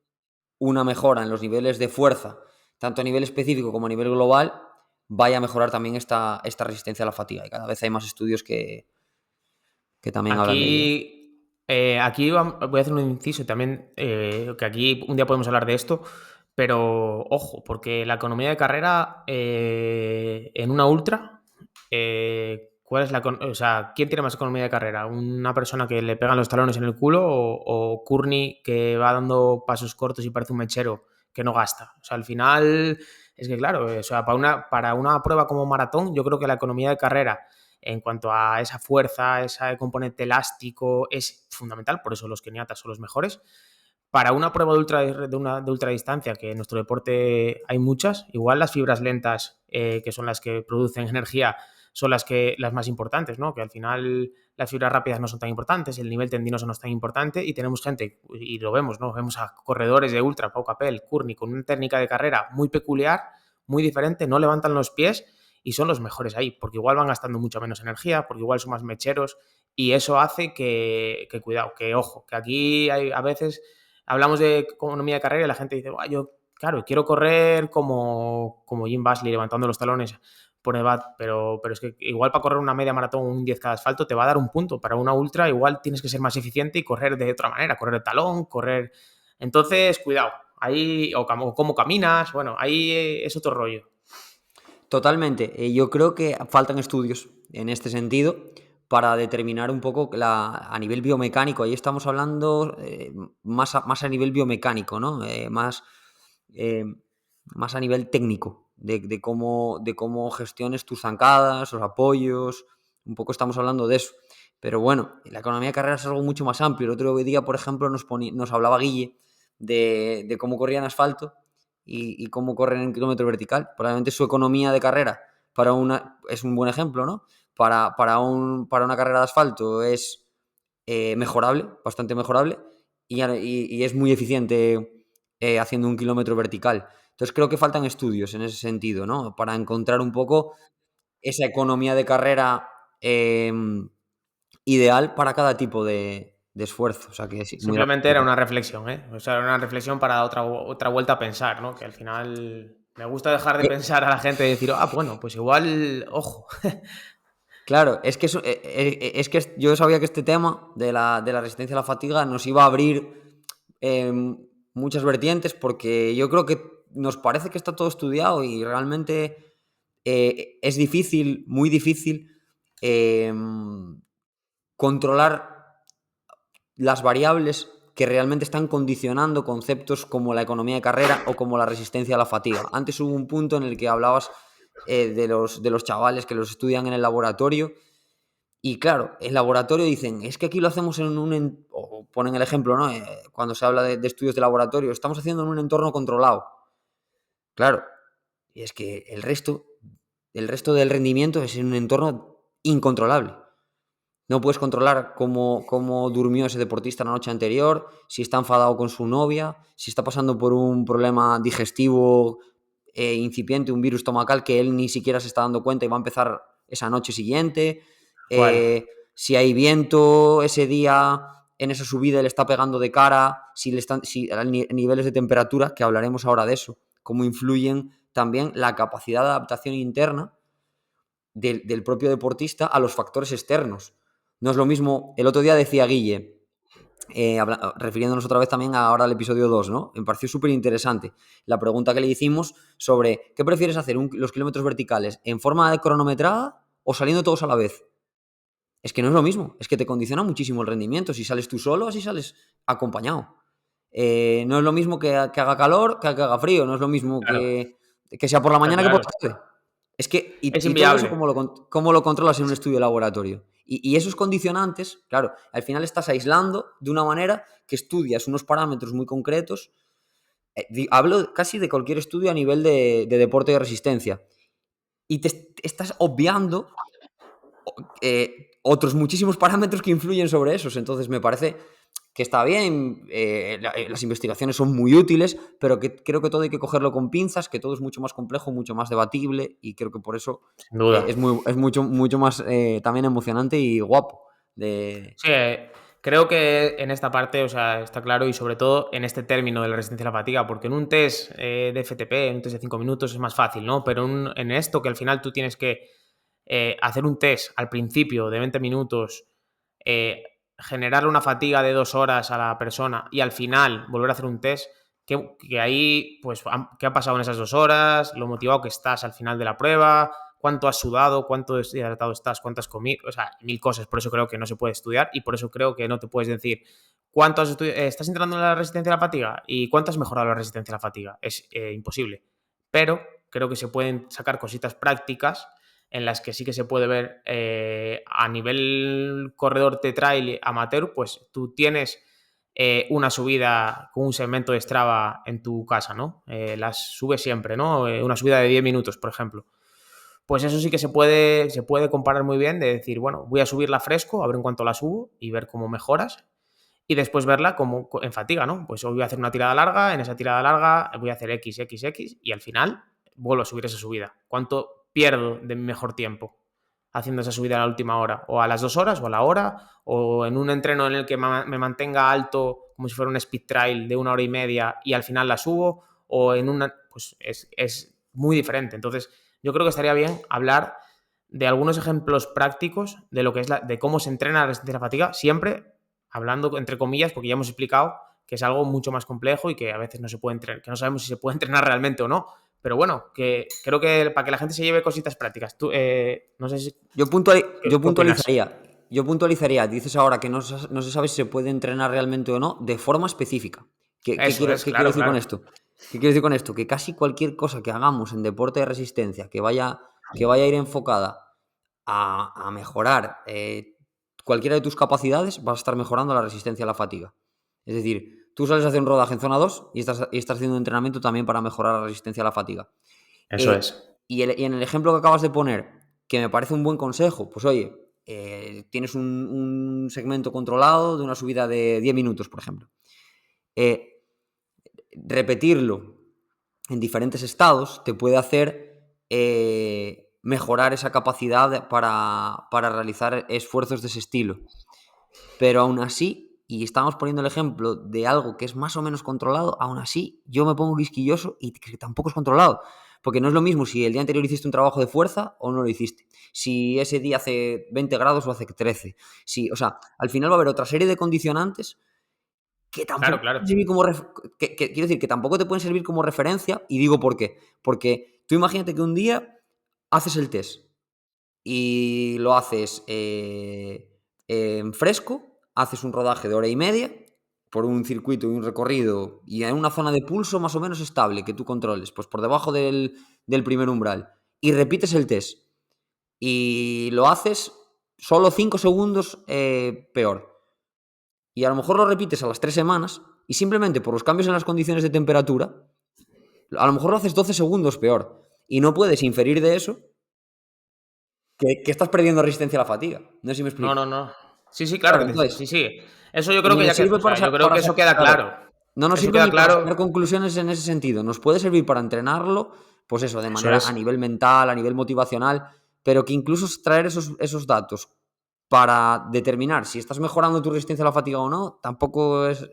una mejora en los niveles de fuerza, tanto a nivel específico como a nivel global, vaya a mejorar también esta resistencia a la fatiga. Y cada vez hay más estudios que también hablan de ello. Aquí voy a hacer un inciso también, que aquí un día podemos hablar de esto, pero ojo, porque la economía de carrera en una ultra, ¿cuál es o sea, ¿quién tiene más economía de carrera? ¿Una persona que le pegan los talones en el culo o Courtney que va dando pasos cortos y parece un mechero que no gasta? O sea, al final es que claro, o sea, para una prueba como maratón, yo creo que la economía de carrera en cuanto a esa fuerza, ese componente elástico, es fundamental, por eso los keniatas son los mejores. Para una prueba de ultradistancia, que en nuestro deporte hay muchas, igual las fibras lentas, que son las que producen energía, son las más importantes, ¿no? Que al final las fibras rápidas no son tan importantes, el nivel tendinoso no es tan importante y tenemos gente, y lo vemos, ¿no? Vemos a corredores de ultra, Pau Capel, Courtney, con una técnica de carrera muy peculiar, muy diferente, no levantan los pies y son los mejores ahí, porque igual van gastando mucha menos energía, porque igual son más mecheros y eso hace que cuidado, que ojo, que aquí hay, a veces hablamos de economía de carrera y la gente dice, yo, claro, quiero correr como Jim Basley levantando los talones por edad, pero es que igual para correr una media maratón o un 10K de asfalto te va a dar un punto. Para una ultra igual tienes que ser más eficiente y correr de otra manera, correr de talón, correr... Entonces, cuidado, ahí, o cómo caminas, bueno, ahí es otro rollo. Totalmente. Yo creo que faltan estudios en este sentido para determinar un poco a nivel biomecánico. Ahí estamos hablando más a nivel biomecánico, ¿no? Eh, más a nivel técnico, de cómo gestiones tus zancadas, los apoyos. Un poco estamos hablando de eso. Pero bueno, la economía de carrera es algo mucho más amplio. El otro día, por ejemplo, nos hablaba Guille de cómo corría en asfalto y cómo corren en kilómetro vertical. Probablemente su economía de carrera es un buen ejemplo, ¿no? Para una carrera de asfalto es mejorable, bastante mejorable, y es muy eficiente haciendo un kilómetro vertical. Entonces creo que faltan estudios en ese sentido, ¿no? Para encontrar un poco esa economía de carrera ideal para cada tipo de esfuerzo. O sea que sí, muy de Simplemente era acuerdo. una reflexión, ¿eh? O sea, era una reflexión para otra vuelta a pensar, ¿no? Que al final me gusta dejar de pensar a la gente y decir, bueno, pues igual, ojo. Claro, es que yo sabía que este tema de la resistencia a la fatiga nos iba a abrir eh, muchas vertientes, porque yo creo que nos parece que está todo estudiado y realmente es difícil, muy difícil, eh, controlar las variables que realmente están condicionando conceptos como la economía de carrera o como la resistencia a la fatiga. Antes hubo un punto en el que hablabas de los chavales que los estudian en el laboratorio. Y claro, en laboratorio dicen, es que aquí lo hacemos o ponen el ejemplo, ¿no? Cuando se habla de estudios de laboratorio, estamos haciendo en un entorno controlado. Claro, y es que el resto del rendimiento es en un entorno incontrolable. No puedes controlar cómo durmió ese deportista la noche anterior, si está enfadado con su novia, si está pasando por un problema digestivo incipiente, un virus estomacal que él ni siquiera se está dando cuenta y va a empezar esa noche siguiente. ¿Cuál? Si hay viento ese día en esa subida le está pegando de cara, si niveles de temperatura, que hablaremos ahora de eso, cómo influyen también la capacidad de adaptación interna del propio deportista a los factores externos. No es lo mismo, el otro día decía Guille, refiriéndonos otra vez también ahora al episodio 2, ¿no? Me pareció súper interesante la pregunta que le hicimos sobre ¿qué prefieres hacer, los kilómetros verticales en forma de cronometrada o saliendo todos a la vez? Es que no es lo mismo, es que te condiciona muchísimo el rendimiento, si sales tú solo o si sales acompañado. No es lo mismo que haga calor que haga frío, no es lo mismo Claro, que sea por la mañana que por claro. la tarde. Es que, Es y todo eso, inviable. ¿cómo lo controlas en un estudio de laboratorio? Y esos condicionantes, claro, al final estás aislando de una manera que estudias unos parámetros muy concretos. Hablo casi de cualquier estudio a nivel de deporte de resistencia. y te estás obviando otros muchísimos parámetros que influyen sobre esos. Entonces me parece que está bien, las investigaciones son muy útiles, pero que creo que todo hay que cogerlo con pinzas, que todo es mucho más complejo, mucho más debatible, y creo que por eso sin duda. es mucho más también emocionante y guapo. Sí, creo que en esta parte, o sea, está claro y sobre todo en este término de la resistencia a la fatiga, porque en un test de FTP, en un test de 5 minutos es más fácil, ¿no? Pero en esto que al final tú tienes que hacer un test al principio de 20 minutos, generarle una fatiga de 2 horas a la persona y al final volver a hacer un test, que ahí, pues, ¿qué ha pasado en esas 2 horas? Lo motivado que estás al final de la prueba, cuánto has sudado, cuánto deshidratado estás, cuánto has comido, o sea, mil cosas. Por eso creo que no se puede estudiar y por eso creo que no te puedes decir cuánto estás entrando en la resistencia a la fatiga y cuánto has mejorado la resistencia a la fatiga. Es imposible. Pero creo que se pueden sacar cositas prácticas en las que sí que se puede ver a nivel corredor de trail amateur, pues tú tienes una subida con un segmento de Strava en tu casa, ¿no? Las subes siempre, ¿no? Una subida de 10 minutos, por ejemplo. Pues eso sí que se puede comparar muy bien, de decir, bueno, voy a subirla fresco, a ver en cuánto la subo y ver cómo mejoras. Y después verla como en fatiga, ¿no? Pues hoy voy a hacer una tirada larga, en esa tirada larga voy a hacer X, X, X y al final vuelvo a subir esa subida. ¿Cuánto pierdo de mi mejor tiempo haciendo esa subida a la última hora? O a las 2 horas, o a la hora, o en un entreno en el que me mantenga alto como si fuera un speed trail de 1 hora y media y al final la subo, o en una... Pues es muy diferente. Entonces, yo creo que estaría bien hablar de algunos ejemplos prácticos de lo que es de cómo se entrena la resistencia a la fatiga, siempre hablando entre comillas, porque ya hemos explicado que es algo mucho más complejo y que a veces no se puede entrenar, que no sabemos si se puede entrenar realmente o no. Pero bueno, que creo que para que la gente se lleve cositas prácticas. Tú, no sé si... Yo ¿Qué opinas? puntualizaría, dices ahora que no se sabe si se puede entrenar realmente o no, de forma específica. Eso es, Qué quiero claro, decir con claro. esto? ¿Qué quiero decir con esto? Que casi cualquier cosa que hagamos en deporte de resistencia que vaya a ir enfocada a mejorar cualquiera de tus capacidades, vas a estar mejorando la resistencia a la fatiga. Es decir, tú sales a hacer un rodaje en zona 2 y estás haciendo un entrenamiento también para mejorar la resistencia a la fatiga. Eso es. Y en el ejemplo que acabas de poner, que me parece un buen consejo, pues oye, tienes un segmento controlado de una subida de 10 minutos, por ejemplo. Eh, Repetirlo en diferentes estados te puede hacer mejorar esa capacidad para realizar esfuerzos de ese estilo. Pero aún así, y estamos poniendo el ejemplo de algo que es más o menos controlado, aún así yo me pongo quisquilloso y que tampoco es controlado. Porque no es lo mismo si el día anterior hiciste un trabajo de fuerza o no lo hiciste. Si ese día hace 20 grados o hace 13. Si, o sea, al final va a haber otra serie de condicionantes que Claro, tampoco te claro. pueden servir quiero decir, que tampoco te pueden servir como referencia. Y digo por qué. Porque tú imagínate que un día haces el test y lo haces en fresco, haces un rodaje de 1 hora y media por un circuito y un recorrido y en una zona de pulso más o menos estable que tú controles, pues por debajo del primer umbral, y repites el test y lo haces solo 5 segundos peor. Y a lo mejor lo repites a las 3 semanas y simplemente por los cambios en las condiciones de temperatura, a lo mejor lo haces 12 segundos peor. Y no puedes inferir de eso que estás perdiendo resistencia a la fatiga. No sé si me No, explico. no, no. Sí, sí, claro Claro, que entonces, sí, sí. Eso yo creo ni que ya nos que, sirve o sea, yo creo que eso queda claro, claro. no nos Eso sirve queda ni para sacar claro. conclusiones en ese sentido. Nos puede servir para entrenarlo, pues eso, de Eso manera a es. nivel mental, a nivel motivacional, pero que incluso extraer esos datos para determinar si estás mejorando tu resistencia a la fatiga o no, tampoco es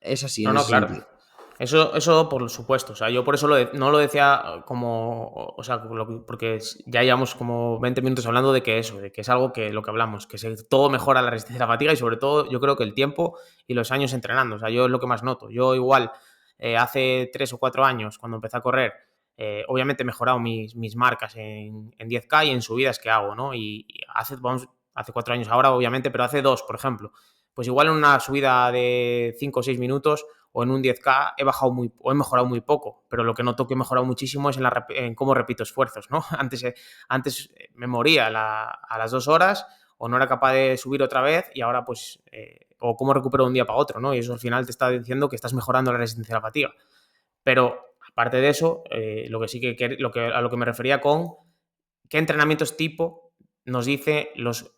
así No, en no, ese claro. sentido. Eso por supuesto. O sea, yo por eso no lo decía como. O sea, porque ya llevamos como 20 minutos hablando de que eso, de que es algo que lo que hablamos, que todo mejora la resistencia a la fatiga y sobre todo yo creo que el tiempo y los años entrenando. O sea, yo es lo que más noto. Yo igual hace 3 o 4 años, cuando empecé a correr, obviamente he mejorado mis marcas en 10K y en subidas que hago, ¿no? Y hace 4 años ahora, obviamente, pero hace 2, por ejemplo. Pues igual en una subida de 5 o 6 minutos o en un 10K he mejorado muy poco, pero lo que noto que he mejorado muchísimo es en cómo repito esfuerzos, ¿no? Antes me moría a las 2 horas o no era capaz de subir otra vez y ahora pues, o cómo recupero de un día para otro, ¿no? Y eso al final te está diciendo que estás mejorando la resistencia a la fatiga. Pero Aparte de eso, lo que sí a lo que me refería con qué entrenamientos tipo nos dice los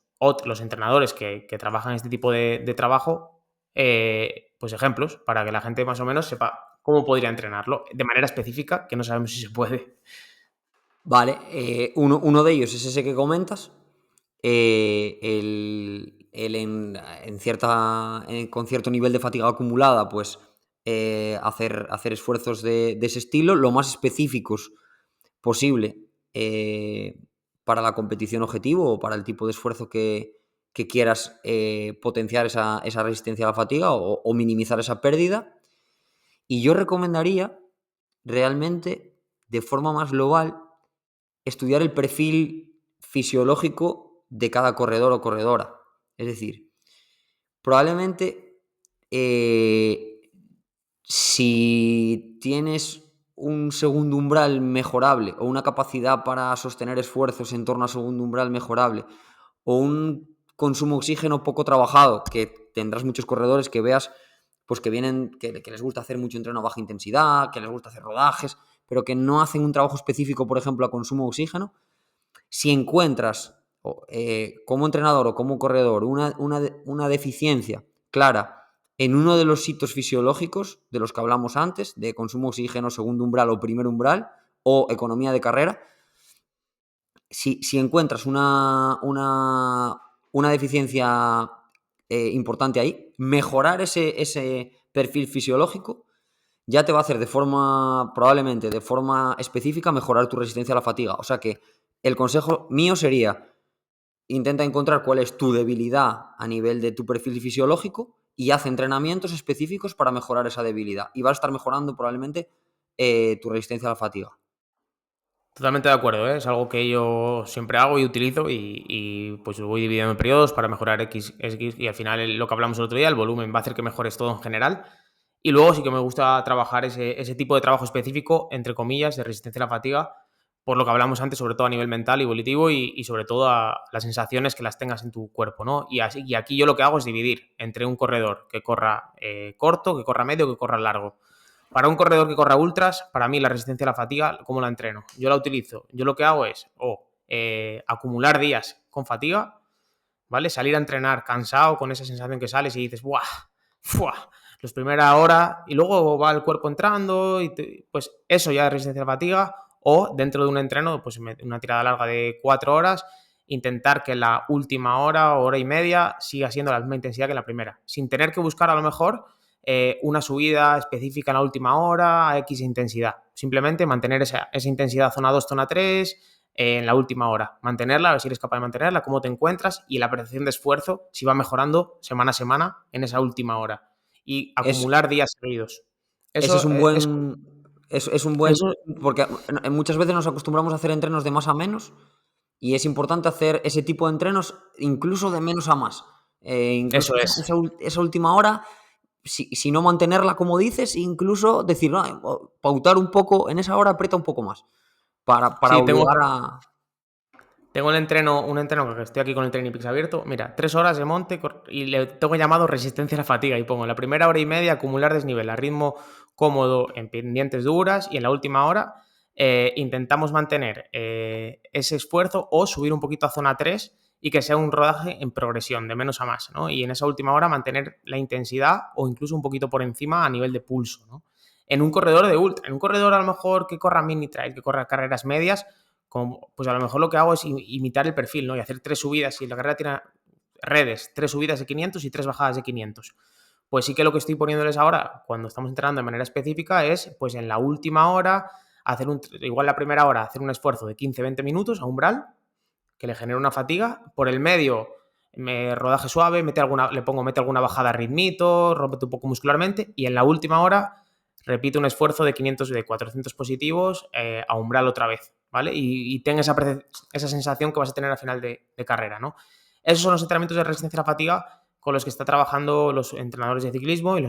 entrenadores que trabajan este tipo de trabajo, pues ejemplos, para que la gente más o menos sepa cómo podría entrenarlo de manera específica, que no sabemos si se puede. Vale, uno de ellos es ese que comentas, con cierto nivel de fatiga acumulada, pues hacer esfuerzos de ese estilo, lo más específicos posible para la competición objetivo o para el tipo de esfuerzo que quieras potenciar esa resistencia a la fatiga o minimizar esa pérdida. Y yo recomendaría realmente, de forma más global, estudiar el perfil fisiológico de cada corredor o corredora. Es decir, probablemente si tienes un segundo umbral mejorable o una capacidad para sostener esfuerzos en torno a segundo umbral mejorable o un consumo de oxígeno poco trabajado, que tendrás muchos corredores que veas pues que vienen, que les gusta hacer mucho entreno a baja intensidad, que les gusta hacer rodajes, pero que no hacen un trabajo específico, por ejemplo, a consumo de oxígeno. Si encuentras como entrenador o como corredor una deficiencia clara en uno de los hitos fisiológicos de los que hablamos antes, de consumo de oxígeno, segundo umbral o primer umbral, o economía de carrera, si encuentras una deficiencia importante ahí, mejorar ese perfil fisiológico ya te va a hacer probablemente de forma específica, mejorar tu resistencia a la fatiga. O sea que el consejo mío sería: intenta encontrar cuál es tu debilidad a nivel de tu perfil fisiológico y haz entrenamientos específicos para mejorar esa debilidad. Y vas a estar mejorando probablemente tu resistencia a la fatiga. Totalmente de acuerdo, ¿eh? Es algo que yo siempre hago y utilizo pues lo voy dividiendo en periodos para mejorar X y al final lo que hablamos el otro día, el volumen va a hacer que mejores todo en general. Y luego sí que me gusta trabajar ese tipo de trabajo específico, entre comillas, de resistencia a la fatiga, por lo que hablamos antes, sobre todo a nivel mental y volitivo y sobre todo a las sensaciones que las tengas en tu cuerpo, ¿no? Y aquí yo lo que hago es dividir entre un corredor que corra corto, que corra medio, que corra largo. Para un corredor que corra ultras, para mí la resistencia a la fatiga, ¿cómo la entreno? Yo la utilizo. Yo lo que hago es acumular días con fatiga, ¿vale? Salir a entrenar cansado, con esa sensación que sales y dices, ¡buah! ¡Fua! Los primera hora y luego va el cuerpo entrando pues eso ya es resistencia a la fatiga. O dentro de un entreno, pues una tirada larga de 4 horas, intentar que la última hora o hora y media siga siendo la misma intensidad que la primera, sin tener que buscar a lo mejor una subida específica en la última hora a X intensidad. Simplemente mantener esa intensidad zona 2, zona 3 en la última hora. Mantenerla, a ver si eres capaz de mantenerla, cómo te encuentras y la percepción de esfuerzo, si va mejorando semana a semana en esa última hora. Y Es, acumular días seguidos. ese Eso es un es... buen, Eso, porque muchas veces nos acostumbramos a hacer entrenos de más a menos y es importante hacer ese tipo de entrenos incluso de menos a más. Incluso eso es. esa última hora, si no mantenerla como dices, incluso decir, no, pautar un poco, en esa hora aprieta un poco más para Sí, obligar a... tengo un entreno que estoy aquí con el Training Peaks abierto. Mira, 3 horas de monte y le tengo llamado resistencia a la fatiga. Y pongo en la primera hora y media acumular desnivel a ritmo cómodo en pendientes duras. Y en la última hora intentamos mantener ese esfuerzo o subir un poquito a zona 3 y que sea un rodaje en progresión, de menos a más, ¿no? Y en esa última hora mantener la intensidad o incluso un poquito por encima a nivel de pulso, ¿no? En un corredor de ultra, en un corredor a lo mejor que corra mini trail, que corra carreras medias, pues a lo mejor lo que hago es imitar el perfil, ¿no? Y hacer 3 subidas. Si la carrera tiene redes, 3 subidas de 500 y 3 bajadas de 500. Pues sí que lo que estoy poniéndoles ahora, cuando estamos entrenando de manera específica, es pues en la última hora, igual la primera hora, hacer un esfuerzo de 15-20 minutos a umbral, que le genere una fatiga. Por el medio, rodaje suave, mete alguna bajada a ritmito, rompe un poco muscularmente. Y en la última hora, repite un esfuerzo de 500, de 400 positivos a umbral otra vez, ¿vale? Y ten esa sensación que vas a tener al final de carrera, ¿no? Esos son los entrenamientos de resistencia a la fatiga con los que está trabajando los entrenadores de ciclismo y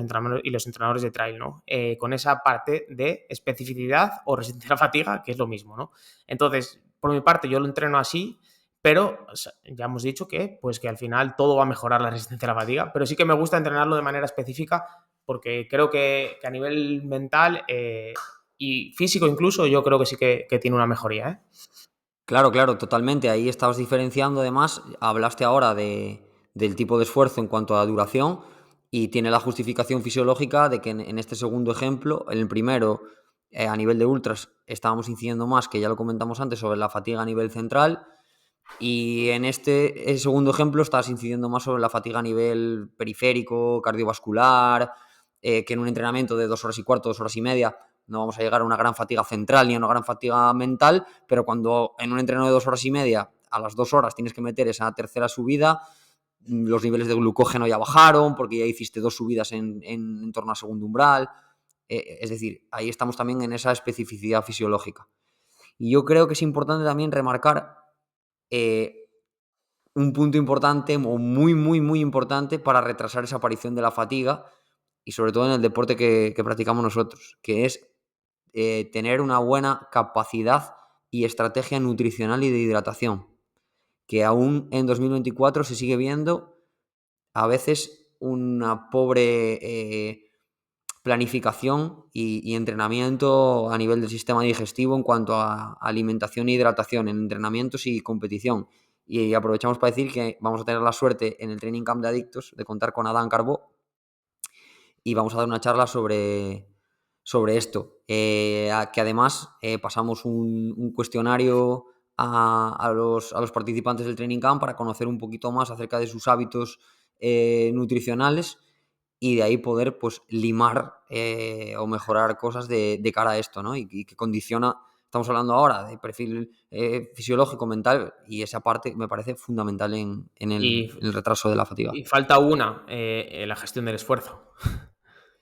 los entrenadores de trail, ¿no? Con esa parte de especificidad o resistencia a la fatiga, que es lo mismo, ¿no? Entonces, por mi parte, yo lo entreno así, pero ya hemos dicho pues que al final todo va a mejorar la resistencia a la fatiga, pero sí que me gusta entrenarlo de manera específica porque creo que a nivel mental y físico incluso, yo creo que sí que tiene una mejoría, ¿eh? Claro, claro, totalmente. Ahí estabas diferenciando, además, hablaste ahora del tipo de esfuerzo en cuanto a duración y tiene la justificación fisiológica de que en este segundo ejemplo, en el primero, a nivel de ultras, estábamos incidiendo más, que ya lo comentamos antes, sobre la fatiga a nivel central, y en este segundo ejemplo estás incidiendo más sobre la fatiga a nivel periférico, cardiovascular, que en un entrenamiento de 2 horas y cuarto, 2 horas y media, no vamos a llegar a una gran fatiga central ni a una gran fatiga mental, pero cuando en un entreno de 2 horas y media, a las 2 horas tienes que meter esa tercera subida, los niveles de glucógeno ya bajaron porque ya hiciste 2 subidas en torno al segundo umbral. Es decir, ahí estamos también en esa especificidad fisiológica. Y yo creo que es importante también remarcar eh, un punto importante o muy, muy, muy importante para retrasar esa aparición de la fatiga y sobre todo en el deporte que practicamos nosotros, que es tener una buena capacidad y estrategia nutricional y de hidratación, que aún en 2024 se sigue viendo a veces una pobre planificación y entrenamiento a nivel del sistema digestivo en cuanto a alimentación e hidratación en entrenamientos y competición. Y aprovechamos para decir que vamos a tener la suerte en el Training Camp de Adictos de contar con Adán Carbó y vamos a dar una charla sobre esto. Que además pasamos un cuestionario a los participantes del Training Camp para conocer un poquito más acerca de sus hábitos nutricionales y de ahí poder pues limar o mejorar cosas de cara a esto, ¿no? Y que condiciona, estamos hablando ahora de perfil fisiológico, mental, y esa parte me parece fundamental en Y, el retraso de la fatiga. y falta una, la gestión del esfuerzo.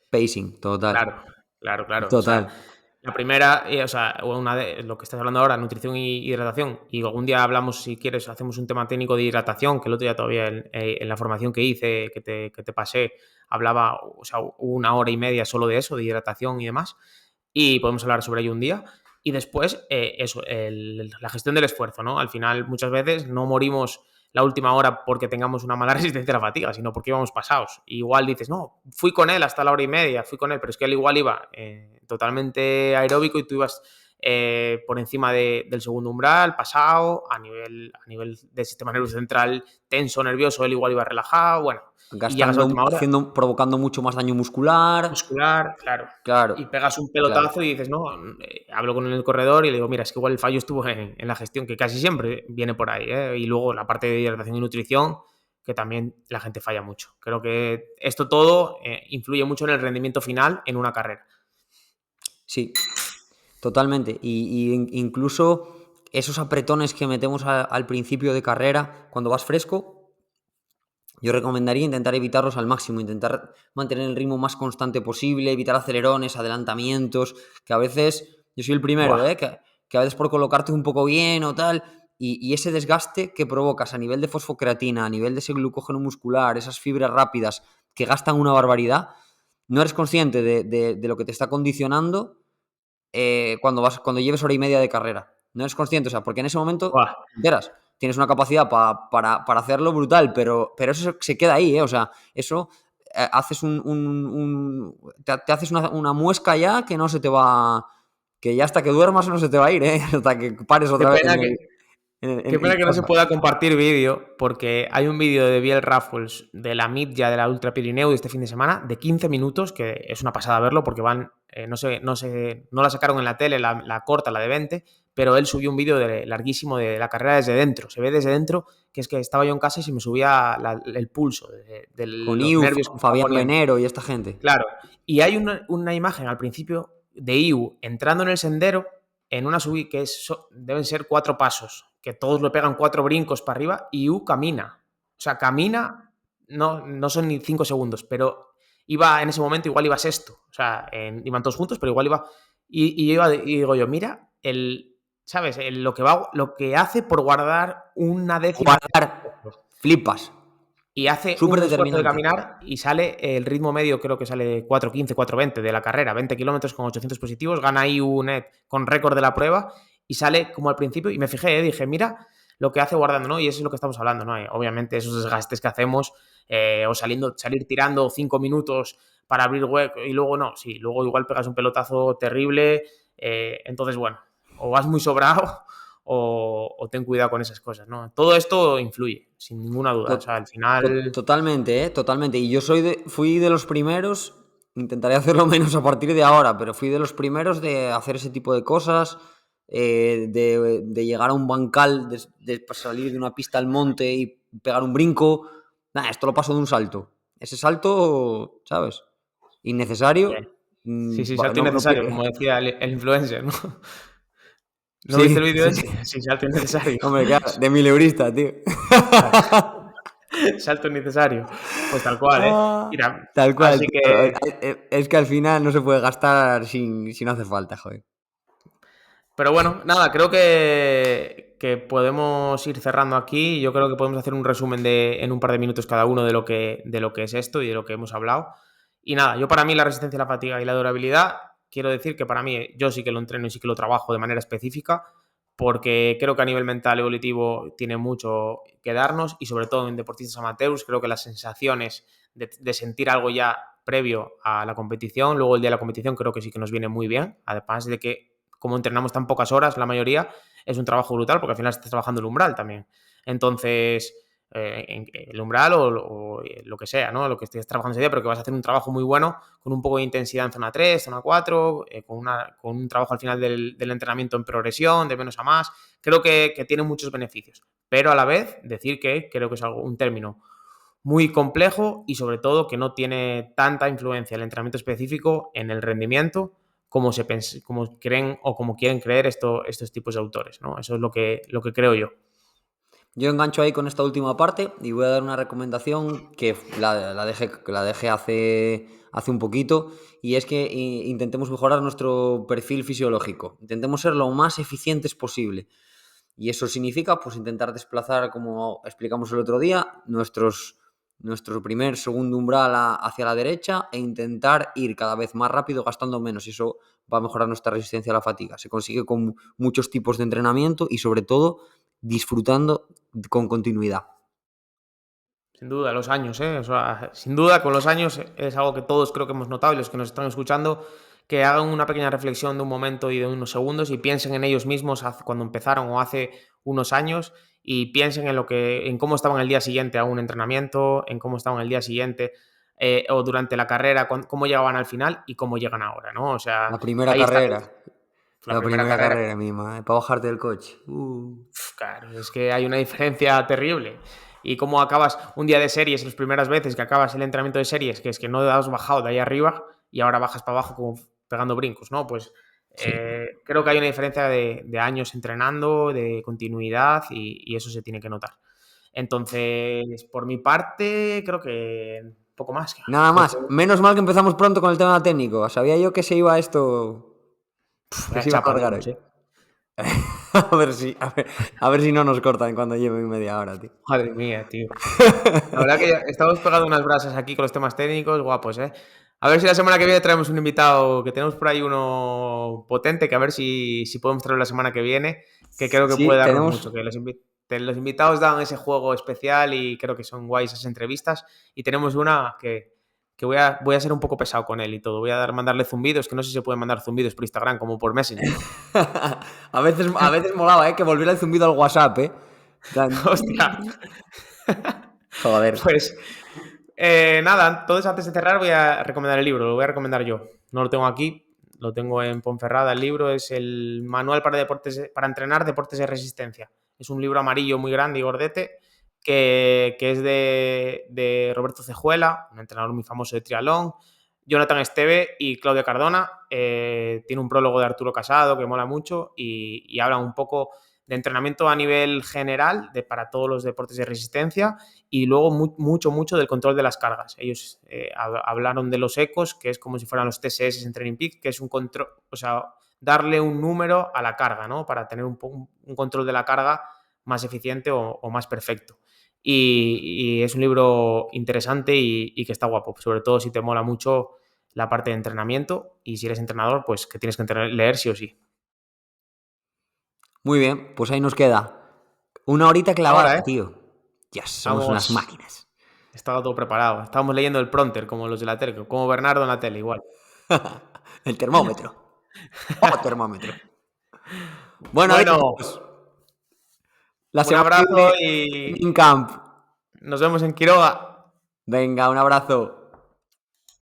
Pacing, total. Claro, claro, claro. O Total. sea, la primera, o sea, una de lo que estás hablando ahora, nutrición y hidratación, y algún día hablamos, si quieres, hacemos un tema técnico de hidratación, que el otro día todavía en la formación que hice, que te pasé, hablaba, o sea, 1 hora y media solo de eso, de hidratación y demás, y podemos hablar sobre ello un día. Y después, eso, la gestión del esfuerzo, ¿no? Al final, muchas veces no morimos la última hora porque tengamos una mala resistencia a la fatiga, sino porque íbamos pasados. Y igual dices, no, fui con él hasta la 1 hora y media, fui con él, pero es que él igual iba totalmente aeróbico y tú ibas por encima del segundo umbral, pasado, a nivel del sistema nervioso central tenso, nervioso, él igual iba relajado, bueno, y llegas a Gastando, última hora, provocando mucho más daño muscular. muscular, claro, Claro, y pegas un claro. pelotazo y dices, no, hablo con él en el corredor y le digo, mira, es que igual el fallo estuvo en la gestión, que casi siempre viene por ahí, ¿eh? Y luego la parte de hidratación y nutrición, que también la gente falla mucho. Creo que esto todo influye mucho en el rendimiento final en una carrera. Sí, totalmente. Y incluso esos apretones que metemos al principio de carrera, cuando vas fresco, yo recomendaría intentar evitarlos al máximo, intentar mantener el ritmo más constante posible, evitar acelerones, adelantamientos, que a veces, yo soy el primero, Buah, que a veces por colocarte un poco bien o tal, y ese desgaste que provocas a nivel de fosfocreatina, a nivel de ese glucógeno muscular, esas fibras rápidas que gastan una barbaridad, no eres consciente de lo que te está condicionando cuando lleves 1 hora y media de carrera. No eres consciente, o sea, porque en ese momento, buah. enteras, tienes una capacidad para hacerlo brutal, pero eso se queda ahí, ¿eh? O sea, eso haces te haces una muesca ya que no se te va, que ya hasta que duermas no se te va a ir, ¿eh? Hasta que pares Qué otra vez pena que, Qué en pena que no se casa. pueda compartir vídeo, porque hay un vídeo de Biel Raffles de la Mitja de la Ultra Pirineu de este fin de semana de 15 minutos, que es una pasada verlo porque van, no la sacaron en la tele, la corta, la de 20, pero él subió un vídeo larguísimo de la carrera desde dentro. Se ve desde dentro, que es que estaba yo en casa y se me subía el pulso de Con los Iu, nervios que me estaba Fabián poniendo. Venero y esta gente. Claro, y hay una imagen al principio de Iu entrando en el sendero en una subida que deben ser 4 pasos, que todos le pegan 4 brincos para arriba y Iu camina. O sea, camina, no son ni 5 segundos, pero iba en ese momento, igual iba sexto. O sea, iban todos juntos, pero igual iba. Y digo yo, mira, ¿sabes? Lo que hace por guardar una décima de Guardar, flipas. y hace Súper un esfuerzo de determinante. caminar y sale el ritmo medio, creo que sale de 4:15, 4:20 de la carrera, 20 kilómetros con 800 positivos, gana ahí un net con récord de la prueba y sale como al principio y me fijé, dije, mira lo que hace guardando, ¿no? Y eso es lo que estamos hablando, ¿no? Obviamente esos desgastes que hacemos o salir tirando 5 minutos para abrir hueco y luego no, sí, luego igual pegas un pelotazo terrible, Entonces, bueno, o vas muy sobrado o ten cuidado con esas cosas, ¿no? Todo esto influye, sin ninguna duda. O sea, al final... Totalmente, totalmente. Y yo fui de los primeros, intentaré hacerlo menos a partir de ahora, pero fui de los primeros de hacer ese tipo de cosas, de llegar a un bancal, de salir de una pista al monte y pegar un brinco. Nah, esto lo paso de un salto. Ese salto, ¿sabes? Innecesario. Sí, sí, salto No, innecesario, como decía el influencer, ¿no? ¿No viste sí, el vídeo sí. ese? Sí, salto innecesario. Hombre, claro, de 1000 eurista, tío. Claro. Salto innecesario. Pues tal cual, ¿eh? Mira, Tal cual, así tío. que... Es que al final no se puede gastar si no hace falta, joder. Pero bueno, nada, creo que podemos ir cerrando aquí. Yo creo que podemos hacer un resumen en un par de minutos cada uno de lo que es esto y de lo que hemos hablado. Y nada, yo para mí la resistencia a la fatiga y la durabilidad, quiero decir que para mí yo sí que lo entreno y sí que lo trabajo de manera específica, porque creo que a nivel mental evolutivo tiene mucho que darnos y sobre todo en deportistas amateurs creo que las sensaciones de sentir algo ya previo a la competición, luego el día de la competición creo que sí que nos viene muy bien, además de que como entrenamos tan pocas horas, la mayoría, es un trabajo brutal porque al final estás trabajando el umbral también. Entonces, el umbral o lo que sea, ¿no? Lo que estés trabajando ese día, pero que vas a hacer un trabajo muy bueno con un poco de intensidad en zona 3, zona 4, con un trabajo al final del entrenamiento en progresión, de menos a más. Creo que tiene muchos beneficios. Pero a la vez, decir que creo que es un término muy complejo y sobre todo que no tiene tanta influencia el entrenamiento específico en el rendimiento como creen o como quieren creer estos tipos de autores, ¿no? Eso es lo que creo yo. Yo engancho ahí con esta última parte y voy a dar una recomendación que la dejé hace un poquito, y es que intentemos mejorar nuestro perfil fisiológico. Intentemos ser lo más eficientes posible. Y eso significa, pues, intentar desplazar, como explicamos el otro día, nuestro primer, segundo umbral hacia la derecha, e intentar ir cada vez más rápido gastando menos. Y eso va a mejorar nuestra resistencia a la fatiga. Se consigue con muchos tipos de entrenamiento y, sobre todo, disfrutando con continuidad. Sin duda, los años, ¿eh? O sea, sin duda, con los años es algo que todos creo que hemos notado y los que nos están escuchando, que hagan una pequeña reflexión de un momento y de unos segundos y piensen en ellos mismos cuando empezaron o hace unos años y piensen en cómo estaban el día siguiente a un entrenamiento, en cómo estaban el día siguiente o durante la carrera, cómo llegaban al final y cómo llegan ahora, ¿no? O sea, La primera ahí está carrera. la La primera primera carrera. carrera misma, para bajarte del coche. Claro, es que hay una diferencia terrible. Y cómo acabas un día de series, las primeras veces que acabas el entrenamiento de series, que es que no has bajado de ahí arriba y ahora bajas para abajo como pegando brincos, ¿no? Pues Sí. creo que hay una diferencia de años entrenando, de continuidad y eso se tiene que notar. Entonces, por mi parte, creo que poco más. Nada más. Menos mal que empezamos pronto con el tema técnico. Sabía yo que se iba esto. Que Vaya se iba a chapa alargar dimos, hoy. ¿eh? A ver si no nos cortan cuando lleve media hora, tío. Madre mía, tío. La verdad que ya estamos pegando unas brasas aquí con los temas técnicos, guapos, ¿eh? A ver si la semana que viene traemos un invitado, que tenemos por ahí uno potente, que a ver si podemos traerlo la semana que viene, que creo que puede Sí, darnos tenemos. mucho, que los invitados dan ese juego especial y creo que son guays esas entrevistas. Y tenemos una que voy a ser un poco pesado con él y todo. Voy a mandarle zumbidos, que no sé si se pueden mandar zumbidos por Instagram, como por Messenger. a veces molaba, ¿eh? Que volviera el zumbido al WhatsApp, ¿eh? En plan, Hostia. joder. Pues nada, entonces antes de cerrar voy a recomendar el libro, lo voy a recomendar yo. No lo tengo aquí, lo tengo en Ponferrada. El libro es el Manual para para entrenar deportes de resistencia. Es un libro amarillo muy grande y gordete que es de Roberto Cejuela, un entrenador muy famoso de triatlón, Jonathan Esteve y Claudia Cardona. Tiene un prólogo de Arturo Casado que mola mucho y habla un poco de entrenamiento a nivel general para todos los deportes de resistencia y luego mucho del control de las cargas. Ellos hablaron de los ecos, que es como si fueran los TSS en Training Peak, que es un control, o sea, darle un número a la carga, ¿no? Para tener un control de la carga más eficiente o más perfecto. Y es un libro interesante y que está guapo, sobre todo si te mola mucho la parte de entrenamiento y si eres entrenador, pues que tienes que leer sí o sí. Muy bien, pues ahí nos queda. Una horita clavada, Ahora, tío. Ya somos unas estamos, máquinas. estaba todo preparado. Estábamos leyendo el prompter como los de la tele, como Bernardo en la tele, igual. El termómetro. Oh, termómetro. Bueno, Bueno, chicos, la un semana que abrazo viene, y training camp. nos vemos en Quiroga. Venga, un abrazo.